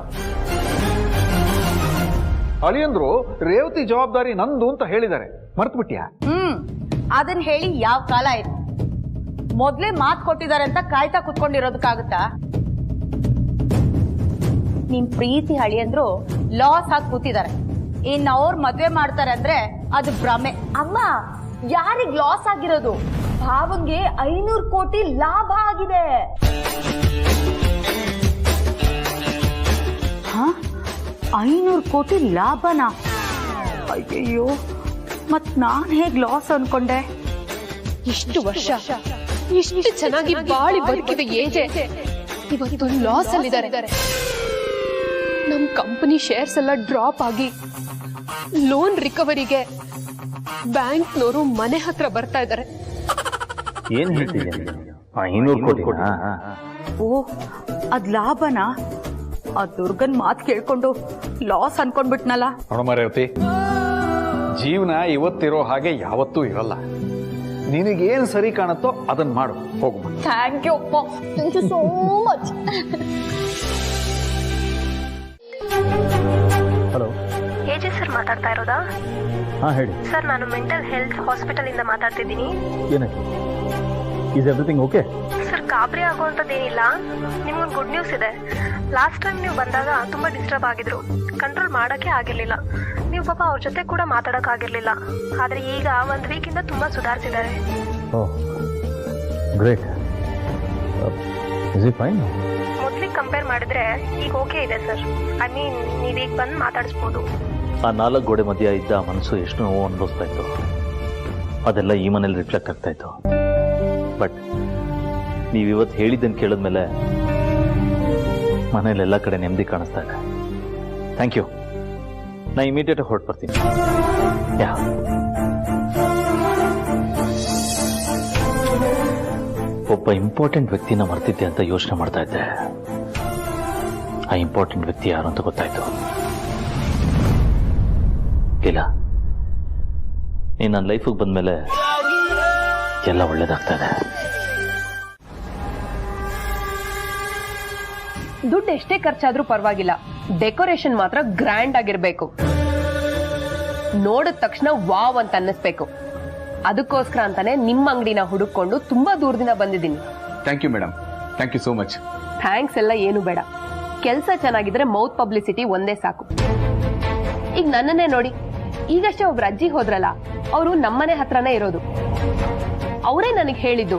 ಅಳಿಯಂದ್ರು ರೇವತಿ ಜವಾಬ್ದಾರಿ ನಂದು ಅಂತ ಹೇಳಿದ್ದಾರೆ, ಮರ್ತು ಬಿಟ್ಟಿಯಾ? ಅದನ್ನ ಹೇಳಿ ಯಾವ ಕಾಲ ಆಯ್ತು? ಮೊದ್ಲೇ ಮಾತು ಕೊಟ್ಟಿದ್ದಾರೆ ಅಂತ ಕಾಯ್ತಾ ಕುತ್ಕೊಂಡಿರೋದಕ್ಕಾಗುತ್ತಾ? ನಿಮ್ ಪ್ರೀತಿ ಅಳಿಯಂದ್ರು ಲಾಸ್ ಆಗಿ ಕೂತಿದ್ದಾರೆ. ಇನ್ ಅವ್ರ ಮದ್ವೆ ಮಾಡ್ತಾರೆ ಅಂದ್ರೆ ಅದು ಭ್ರಮೆ. ಅಮ್ಮ, ಯಾರಿಗ್ ಲಾಸ್ ಆಗಿರೋದು? ಭಾವಂಗೆ 500 ಕೋಟಿ ಲಾಭ ಆಗಿದೆ. 500 ಕೋಟಿ ಲಾಭನಾ? ಅಯ್ಯಯ್ಯೋ, ಮತ್ ನಾನ್ ಹೇಗ್ ಲಾಸ್ ಅನ್ಕೊಂಡೆ? ಇಷ್ಟು ವರ್ಷ ಇಷ್ಟು ಚೆನ್ನಾಗಿ ಬಾಳಿ ಬದುಕಿದ ಏಜೆ ಇವತ್ತು ಲಾಸ್ ಅಲ್ಲಿದ್ದಾರೆ. ನಮ್ ಕಂಪನಿ ಶೇರ್ಸ್ ಎಲ್ಲ ಡ್ರಾಪ್ ಆಗಿ ಲೋನ್ ರಿಕವರಿಗೆ ಬ್ಯಾಂಕ್ನವರು ಮನೆ ಹತ್ರ ಬರ್ತಾ ಇದ್ದಾರೆ. ಏನ್ ಹೇಳ್ತಿದ್ದೆ? 500 ಕೋಟಿ? ಓ, ಅದ್ ಲಾಭನಾ? ಆ ದುರ್ಗನ್ ಮಾತ್ ಕೇಳ್ಕೊಂಡು ಲಾಸ್ ಅನ್ಕೊಂಡ್ಬಿಟ್ನಲ್ಲ. ನೋಡಮ್ಮ ರೇವತಿ, ಜೀವನ ಇವತ್ತಿರೋ ಹಾಗೆ ಯಾವತ್ತೂ ಇರಲ್ಲ. ನಿನಗೇನ್ ಸರಿ ಕಾಣುತ್ತೋ ಅದನ್ನ ಮಾಡು, ಹೋಗು. ಥ್ಯಾಂಕ್ ಯು ಅಪ್ಪ, thank you so much. Hello, AJ sir ಮಾತಾಡ್ತಾ ಇರೋದಾ? ಹಾ ಹೇಳಿ ಸರ್, ನಾನು ಮೆಂಟಲ್ ಹೆಲ್ತ್ ಹಾಸ್ಪಿಟಲ್ ಇಂದ ಮಾತಾಡ್ತಿದ್ದೀನಿ. ಏನಕ್ಕೆ? Is everything okay? ಸರ್, ಗಾಬರಿ ಆಗುವಂಥದ್ದೇನಿಲ್ಲ. ನಿಮ್ಗೊಂದು ಗುಡ್ ನ್ಯೂಸ್ ಇದೆ. ಲಾಸ್ಟ್ ಟೈಮ್ ನೀವು ಬಂದಾಗ ತುಂಬಾ ಡಿಸ್ಟರ್ಬ್ ಆಗಿದ್ರು, ಕಂಟ್ರೋಲ್ ಮಾಡಕ್ಕೆ ಆಗಿರ್ಲಿಲ್ಲ. ನೀವು ಪಾಪ ಅವ್ರ ಜೊತೆ ಕೂಡ ಮಾತಾಡಕ್ ಆಗಿರ್ಲಿಲ್ಲ. ಆದ್ರೆ ಈಗ 1 ವೀಕಿಂದ ತುಂಬಾ ಸುಧಾರಿಸಿದ್ದಾರೆ. ಓಹ್ ಗ್ರೇಟ್. Is it fine? ಮೊದ್ಲಿಗೆ ಕಂಪೇರ್ ಮಾಡಿದ್ರೆ ಈಗ ಓಕೆ ಇದೆ ಸರ್. ಐ ಮೀನ್, ನೀವೀಗ ಬಂದು ಮಾತಾಡಿಸ್ಬೋದು. ಆ 4 ಗೋಡೆ ಮಧ್ಯ ಇದ್ದ ಮನಸ್ಸು ಎಷ್ಟು ನೋವು ಅನುಭವಿಸ್ತಾ ಇತ್ತು, ಅದೆಲ್ಲ ಈ ಮನೇಲಿ ರಿಫ್ಲೆಕ್ಟ್ ಆಗ್ತಾ ಇತ್ತು. ಬಟ್ ನೀವಿವತ್ತು ಹೇಳಿದ್ದನ್ನು ಕೇಳಿದ್ಮೇಲೆ ಮನೇಲಿ ಎಲ್ಲ ಕಡೆ ನೆಮ್ಮದಿ ಕಾಣಿಸ್ತಾ ಇದೆ. Thank you. ನಾ ಇಮಿಡಿಯೇಟ್ ಹೊರಟು ಬರ್ತೀನಿ. ಯಾ, ಒಬ್ಬ ಇಂಪಾರ್ಟೆಂಟ್ ವ್ಯಕ್ತಿನ ಮರ್ತಿದ್ದೆ ಅಂತ ಯೋಚನೆ ಮಾಡ್ತಾ ಇದ್ದೆ. ಆ ಇಂಪಾರ್ಟೆಂಟ್ ವ್ಯಕ್ತಿ ಯಾರು ಅಂತ ಗೊತ್ತಾಯ್ತು. ಇಲ್ಲ, ನೀನು ನನ್ನ ಲೈಫಿಗೆ ಬಂದ್ಮೇಲೆ ಎಲ್ಲ ಒಳ್ಳೇದಾಗ್ತಾ ಇದೆ. ದುಡ್ಡು ಎಷ್ಟೇ ಖರ್ಚಾದ್ರೂ ಪರವಾಗಿಲ್ಲ, ಡೆಕೋರೇಷನ್ ಮಾತ್ರ ಗ್ರ್ಯಾಂಡ್ ಆಗಿರ್ಬೇಕು. ನೋಡಿದ ತಕ್ಷಣ ವಾವ್ ಅಂತ ಅನ್ನಿಸ್ಬೇಕು. ಅದಕ್ಕೋಸ್ಕರ ಅಂತಾನೆ ನಿಮ್ಮ ಅಂಗಡಿನ ಹುಡುಕೊಂಡು ತುಂಬಾ ದೂರದಿಂದ ಬಂದಿದ್ದೀನಿ. Thank you madam, thank you so much. Thanks ಎಲ್ಲ ಏನು ಬೇಡ, ಕೆಲಸ ಚೆನ್ನಾಗಿದ್ರೆ ಮೌತ್ ಪಬ್ಲಿಸಿಟಿ ಒಂದೇ ಸಾಕು. ಈಗ ನನ್ನನ್ನೇ ನೋಡಿ, ಈಗಷ್ಟೇ ಒಬ್ರು ಅಜ್ಜಿ ಹೋದ್ರಲ್ಲ, ಅವರು ನಮ್ಮನೆ ಹತ್ರನೇ ಇರೋದು. ಅವರೇ ನನಗೆ ಹೇಳಿದ್ದು,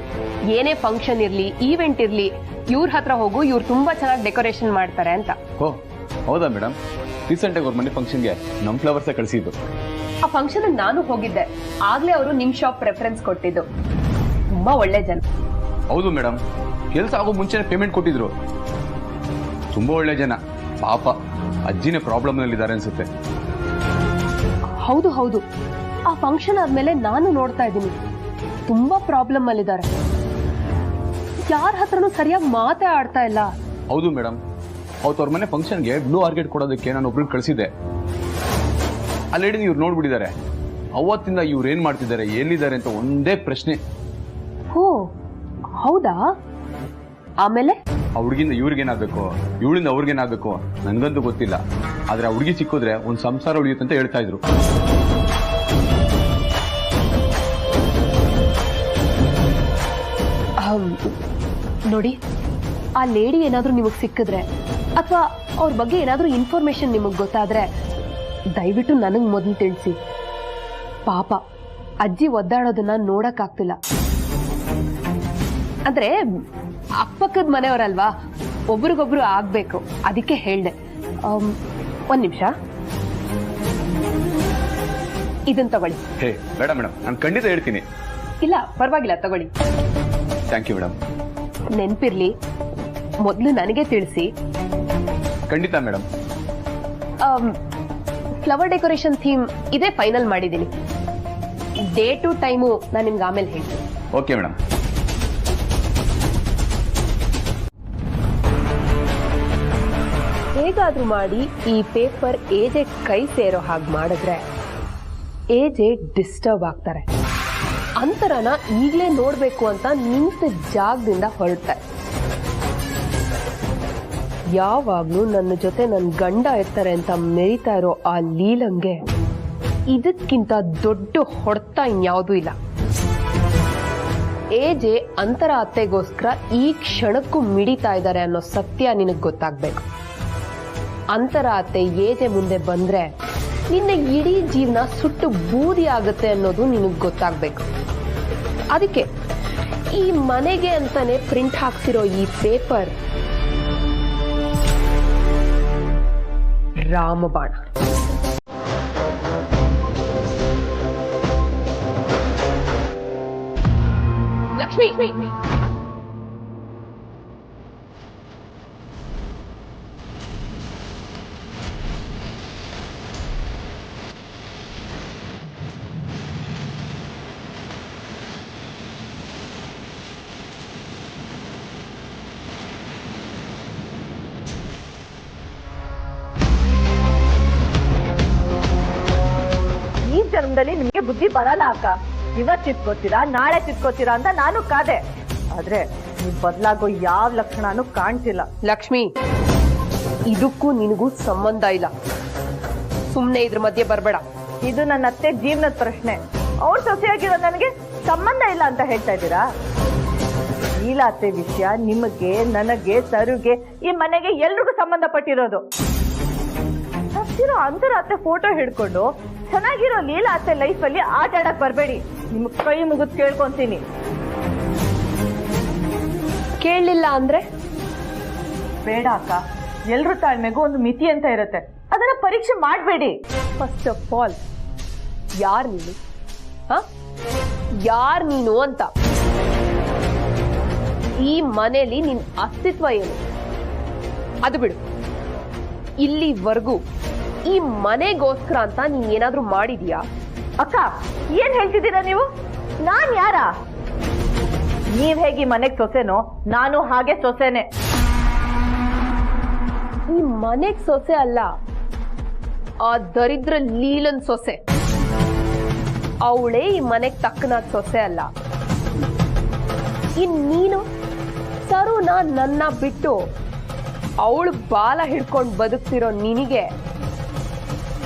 ಏನೇ ಫಂಕ್ಷನ್ ಇರ್ಲಿ, ಈವೆಂಟ್ ಇರ್ಲಿ, ಇವ್ರ ಹತ್ರ ಹೋಗು, ಇವ್ರು ತುಂಬಾ ಚೆನ್ನಾಗಿ ಡೆಕೋರೇಷನ್ ಮಾಡ್ತಾರೆ ಅಂತ. ಓ ಹೌದಾ ಮೇಡಮ್? ರೀಸೆಂಟ್ ಆಗಿ ಅವ್ರ ಮನೆ ಫಂಕ್ಷನ್ಗೆ ನಮ್ ಫ್ಲವರ್ಸ್ ಕಳಿಸಿದ್ದು. ಆ ಫಂಕ್ಷನ್ ನಾನು ಹೋಗಿದ್ದೆ, ಆಗ್ಲೇ ಅವರು ನಿಮ್ ಶಾಪ್ ಪ್ರೆಫರೆನ್ಸ್ ಕೊಟ್ಟಿದ್ದು. ತುಂಬಾ ಒಳ್ಳೆ ಜನ. ಹೌದು ಮೇಡಮ್, ಕೆಲಸ ಆಗೋ ಮುಂಚೆನೆ ಪೇಮೆಂಟ್ ಕೊಟ್ಟಿದ್ರು. ತುಂಬಾ ಒಳ್ಳೆ ಜನ. ಪಾಪ ಅಜ್ಜಿನೇ ಪ್ರಾಬ್ಲಮ್ ನಲ್ಲಿದ್ದಾರೆ ಅನ್ಸುತ್ತೆ. ಹೌದು ಹೌದು, ಆ ಫಂಕ್ಷನ್ ಆದ್ಮೇಲೆ ನಾನು ನೋಡ್ತಾ ಇದ್ದೀನಿ, ತುಂಬಾ ಪ್ರಾಬ್ಲಮ್ ಅಲ್ಲಿದ್ದಾರೆ. ಯಾರ ಹತ್ರನೂ ಸರಿಯಾಗಿ ಮಾತೇ ಆಡ್ತಾ ಇಲ್ಲ. ಹೌದು ಮೇಡಮ್, ಅವತ್ತು ಅವ್ರ ಮನೆ ಫಂಕ್ಷನ್ಗೆ ಬ್ಲೂ ಆರ್ಗೆಟ್ ಕೊಡೋದಕ್ಕೆ ನಾನು ಒಬ್ರಿಗೆ ಕಳಿಸಿದ್ದೆ. ಅಲ್ಲೇಡಿ ಇವ್ರು ನೋಡ್ಬಿಟ್ಟಿದ್ದಾರೆ. ಅವತ್ತಿಂದ ಇವ್ರು ಏನ್ ಮಾಡ್ತಿದ್ದಾರೆ, ಎಲ್ಲಿದ್ದಾರೆ ಅಂತ ಒಂದೇ ಪ್ರಶ್ನೆ. ಓ ಹೌದಾ? ಆಮೇಲೆ ಆ ಹುಡುಗಿಂದ ಇವ್ರಿಗೇನಾಗಬೇಕು, ಇವಳಿಂದ ಅವ್ರಿಗೇನಾಗಬೇಕು ನನ್ಗಂತೂ ಗೊತ್ತಿಲ್ಲ. ಆದ್ರೆ ಆ ಹುಡುಗಿ ಸಿಕ್ಕಿದ್ರೆ ಒಂದ್ ಸಂಸಾರ ಉಳಿಯುತ್ತೆ ಅಂತ ಹೇಳ್ತಾ ಇದ್ರು. ನೋಡಿ, ಆ ಲೇಡಿ ಏನಾದ್ರೂ ನಿಮಗ್ ಸಿಕ್ಕಿದ್ರೆ ಅಥವಾ ಅವ್ರ ಬಗ್ಗೆ ಏನಾದ್ರೂ ಇನ್ಫಾರ್ಮೇಶನ್ ನಿಮಗ್ ಗೊತ್ತಾದ್ರೆ ದಯವಿಟ್ಟು ನನಗ್ ಮೊದಲು ತಿಳಿಸಿ. ಪಾಪ ಅಜ್ಜಿ ಒದ್ದಾಡೋದನ್ನ ನೋಡಕ್ ಆಗ್ತಿಲ್ಲ. ಅಂದ್ರೆ ಅಕ್ಕಪಕ್ಕದ ಮನೆಯವರಲ್ವಾ, ಒಬ್ರಿಗೊಬ್ರು ಆಗ್ಬೇಕು, ಅದಕ್ಕೆ ಹೇಳ್ದೆ. ಒಂದ್ ನಿಮಿಷ, ಇದನ್ ತಗೊಳ್ಳಿ. ಹೇ ಬೇಡ ಮೇಡಮ್, ನಾನು ಖಂಡಿತ ಹೇಳ್ತೀನಿ. ಇಲ್ಲ ಪರವಾಗಿಲ್ಲ, ತಗೊಳ್ಳಿ. Thank you madam. ನೆನ್ಪಿರ್ಲಿ, ಮೊದ್ಲು ನನಗೆ ತಿಳಿಸಿ. ಖಂಡಿತ ಮೇಡಮ್. ಫ್ಲವರ್ ಡೆಕೋರೇಷನ್ ಥೀಮ್ ಇದೇ ಫೈನಲ್ ಮಾಡಿದ್ದೀನಿ. ಡೇಟು ಟೈಮು ನಾನು ನಿಮ್ಗೆ ಆಮೇಲೆ ಹೇಳ್ತೀನಿ. Okay madam. ಹೇಗಾದ್ರೂ ಮಾಡಿ ಈ ಪೇಪರ್ ಎಜೆ ಕೈ ಸೇರೋ ಹಾಗೆ ಮಾಡಿದ್ರೆ ಎಜೆ ಡಿಸ್ಟರ್ಬ್ ಆಗ್ತಾರೆ. ಅಂತರನ ಈಗಲೇ ನೋಡ್ಬೇಕು ಅಂತ ನಿಂತ ಜಾಗದಿಂದ ಹೊರಡ್ತಾರೆ. ಯಾವಾಗ್ಲೂ ನನ್ನ ಜೊತೆ ನನ್ನ ಗಂಡ ಇರ್ತಾರೆ ಅಂತ ಮೆರಿತಾ ಇರೋ ಆ ಲೀಲಂಗೆ ಇದಕ್ಕಿಂತ ದೊಡ್ಡ ಹೊಡೆತ ಇನ್ಯಾವುದೂ ಇಲ್ಲ. ಎಜೆ ಅಂತರ ಅತ್ತೆಗೋಸ್ಕರ ಈ ಕ್ಷಣಕ್ಕೂ ಮಿಡಿತಾ ಇದ್ದಾರೆ ಅನ್ನೋ ಸತ್ಯ ನಿನಗೆ ಗೊತ್ತಾಗ್ಬೇಕು. ಅಂತರ ಅತ್ತೆ ಎಜೆ ಮುಂದೆ ಬಂದ್ರೆ ನಿನ್ನ ಇಡೀ ಜೀವನ ಸುಟ್ಟು ಬೂದಿ ಆಗುತ್ತೆ ಅನ್ನೋದು ನಿನಗೆ ಗೊತ್ತಾಗ್ಬೇಕು. ಅದಕ್ಕೆ ಈ ಮನೆಗೆ ಅಂತಾನೆ ಪ್ರಿಂಟ್ ಹಾಕ್ತಿರೋ ಈ ಪೇಪರ್ ರಾಮಬಾಣ. ಲಕ್ಷ್ಮಿ, ಈ ಜನ್ಮದಲ್ಲಿ ನಿಮ್ಗೆ ಬುದ್ಧಿ ಬರಲ್ಲ ಅಕ್ಕ. ಇವತ್ತು ತಿದ್ಕೋತೀರಾ, ನಾಳೆ ತಿದ್ಕೋತೀರಾ ಅಂತ ನಾನು ಕಾದೆ. ಆದ್ರೆ ನೀವ್ ಬದಲಾಗೋ ಯಾವ ಲಕ್ಷಣನೂ ಕಾಣ್ತಿಲ್ಲ. ಲಕ್ಷ್ಮಿ, ಇದಕ್ಕೂ ನಿನಗೂ ಸಂಬಂಧ ಇಲ್ಲ. ಸುಮ್ನೆ ಇದ್ರ ಮಧ್ಯೆ ಬರ್ಬೇಡ. ಇದು ನನ್ನ ಅತ್ತೆ ಜೀವನದ ಪ್ರಶ್ನೆ. ಅವ್ರು ಸೊಸೆಯಾಗಿರೋ ನನಗೆ ಸಂಬಂಧ ಇಲ್ಲ ಅಂತ ಹೇಳ್ತಾ ಇದ್ದೀರಾ? ಇಲ್ಲ ಅತ್ತೆ, ವಿಷಯ ನಿಮಗೆ, ನನಗೆ, ಸರುಗೆ, ಈ ಮನೆಗೆ ಎಲ್ರಿಗೂ ಸಂಬಂಧಪಟ್ಟಿರೋದು. ಹತ್ತಿರೋ ಅಂತರ ಅತ್ತೆ ಫೋಟೋ ಹಿಡ್ಕೊಂಡು ಚೆನ್ನಾಗಿರೋ ಲೀಲಾ ಅತ್ತೆ ಲೈಫ್ ಅಲ್ಲಿ ಆಟ ಆಡಕ್ ಬರ್ಬೇಡಿ. ನಿಮ್ ಕೈ ಮುಗಿದ್ ಕೇಳ್ಕೊಂತೀನಿ. ಕೇಳಲಿಲ್ಲ ಅಂದ್ರೆ ಬೇಡ ಅಕ್ಕ. ಎಲ್ರ ತಾಳ್ಮೆಗೂ ಒಂದು ಮಿತಿ ಅಂತ ಇರುತ್ತೆ, ಅದನ್ನ ಪರೀಕ್ಷೆ ಮಾಡಬೇಡಿ. ಫಸ್ಟ್ ಆಫ್ ಆಲ್ ಯಾರ್ ನೀನು? ಯಾರ್ ನೀನು ಅಂತ. ಈ ಮನೆಯಲ್ಲಿ ನಿನ್ ಅಸ್ತಿತ್ವ ಏನು ಅದು ಬಿಡು. ಇಲ್ಲಿವರೆಗೂ ಈ ಮನೆಗೋಸ್ಕರ ಅಂತ ನೀನ್ ಏನಾದ್ರೂ ಮಾಡಿದ್ಯಾ? ಅಕ್ಕ, ಏನ್ ಹೇಳ್ತಿದ್ದೀರಾ ನೀವು? ನಾನ್ ಯಾರ? ನೀವ್ ಹೇಗೆ ಮನೆಗ್ ಸೊಸೆನೋ ನಾನು ಹಾಗೆ ಸೊಸೆನೆ. ಈ ಮನೆಗ್ ಸೊಸೆ ಅಲ್ಲ, ಆ ದರಿದ್ರ ಲೀಲನ್ ಸೊಸೆ. ಅವಳೇ ಈ ಮನೆಗ್ ತಕ್ಕನಾದ ಸೊಸೆ ಅಲ್ಲ. ಇನ್ ನೀನು ಸರುನ ನನ್ನ ಬಿಟ್ಟು ಅವಳು ಬಾಲ ಹಿಡ್ಕೊಂಡು ಬದುಕ್ತಿರೋ ನಿನಗೆ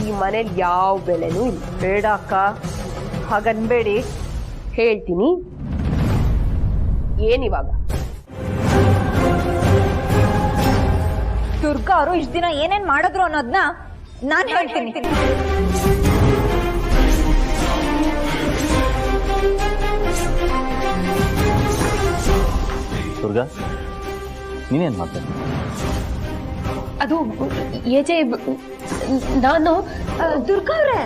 ಈ ಮನೇಲಿ ಯಾವ ಬೆಲೆನೂ ಇಲ್ಲ. ಬೇಡ ಅಕ್ಕ, ಹಾಗನ್ಬೇಡಿ. ಹೇಳ್ತೀನಿ. ಏನಿವಾಗ? ದುರ್ಗಾ ಅವರು ಇಷ್ಟ ದಿನ ಏನೇನ್ ಮಾಡಿದ್ರು ಅನ್ನೋದನ್ನ ನಾನ್ ಹೇಳ್ತೀನಿ. ದುರ್ಗಾ, ನೀನೇನ್ ಮಾಡ್ತೀನಿ? ಅದು ಏಜೆ, ನಾನು ದುರ್ಗಾ ಅವ್ರೆ,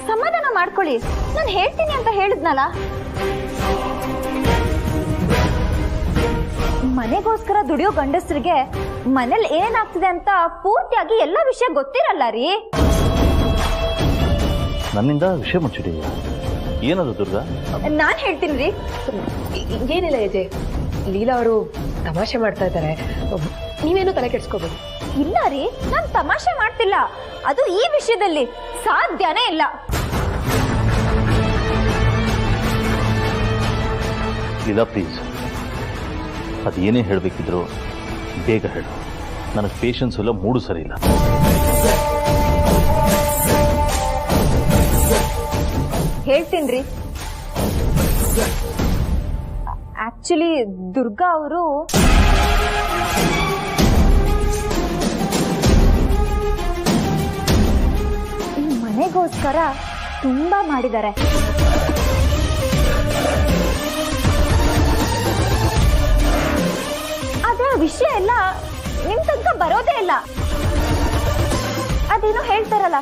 ಸಮಾಧಾನ ಮಾಡ್ಕೊಳ್ಳಿ. ನಾನು ಹೇಳ್ತೀನಿ ಅಂತ ಹೇಳಿದ್ನಲ್ಲ. ಮನೆಗೋಸ್ಕರ ದುಡಿಯೋ ಗಂಡಸರಿಗೆ ಮನೇಲಿ ಏನಾಗ್ತಿದೆ ಅಂತ ಪೂರ್ತಿಯಾಗಿ ಎಲ್ಲ ವಿಷಯ ಗೊತ್ತಿರಲ್ಲ ರೀ. ನನ್ನಿಂದ ವಿಷಯ ಮುಚ್ಚಿದೀಯ? ಏನದು ದುರ್ಗಾ? ನಾನ್ ಹೇಳ್ತೀನಿ ರೀ. ಏನಿಲ್ಲ ಏಜೆ, ಲೀಲಾ ಅವರು ತಮಾಷೆ ಮಾಡ್ತಾ ಇದ್ದಾರೆ. ನೀವೇನು ತಲೆ ಕೆಡ್ಸ್ಕೋಬೇಡಿ. ಇಲ್ಲ ರೀ, ನಾನ್ ತಮಾಷೆ ಮಾಡ್ತಿಲ್ಲ. ಅದು ಈ ವಿಷಯದಲ್ಲಿ ಸಾಧ್ಯನೇ ಇಲ್ಲ. ಇಲ್ಲ ಪ್ಲೀಸ್, ಅದೇನೇ ಹೇಳಬೇಕಿದ್ರು ಬೇಗ ಹೇಳು. ನನಗೆ ಪೇಷನ್ಸ್ ಎಲ್ಲ ಮೂಡು ಸರಿ ಇಲ್ಲ. ಹೇಳ್ತೀನ್ರಿ. ಆಕ್ಚುಲಿ ದುರ್ಗಾ ಅವರು ಈ ಮನೆಗೋಸ್ಕರ ತುಂಬಾ ಮಾಡಿದ್ದಾರೆ. ಆದ್ರೆ ಆ ವಿಷಯ ಎಲ್ಲ ನಿಮ್ ತನಕ ಬರೋದೇ ಇಲ್ಲ. ಅದೇನೋ ಹೇಳ್ತಾರಲ್ಲ,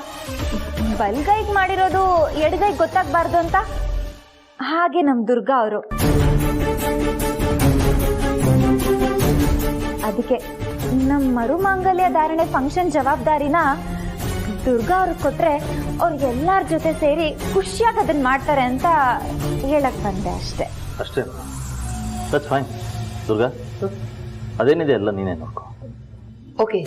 ಬಲ್ಗೈಗ್ ಮಾಡಿರೋದು ಎಡಗೈಗ್ ಗೊತ್ತಾಗ್ಬಾರ್ದು ಅಂತ. ಹಾಗೆ ನಮ್ ದುರ್ಗಾ ಅವರು. ಅದಕ್ಕೆ ನಮ್ಮ ಮರುಮಾಂಗಲ್ಯ ಧಾರಣೆ ಫಂಕ್ಷನ್ ಜವಾಬ್ದಾರಿನ ದುರ್ಗಾ ಅವ್ರಿಗೆ ಕೊಟ್ರೆ ಅವ್ರು ಎಲ್ಲಾರ ಜೊತೆ ಸೇರಿ ಖುಷಿಯಾಗಿ ಅದನ್ನ ಮಾಡ್ತಾರೆ ಅಂತ ಹೇಳಕ್ ಬಂದೆ ಅಷ್ಟೇ. ಅಷ್ಟೇ, ದಟ್ಸ್ ಫೈನ್. ದುರ್ಗಾ, ಅದೇನಿದೆ ಎಲ್ಲ ನೀನೇ ನೋಡ್ಕೊ. ಓಕೆ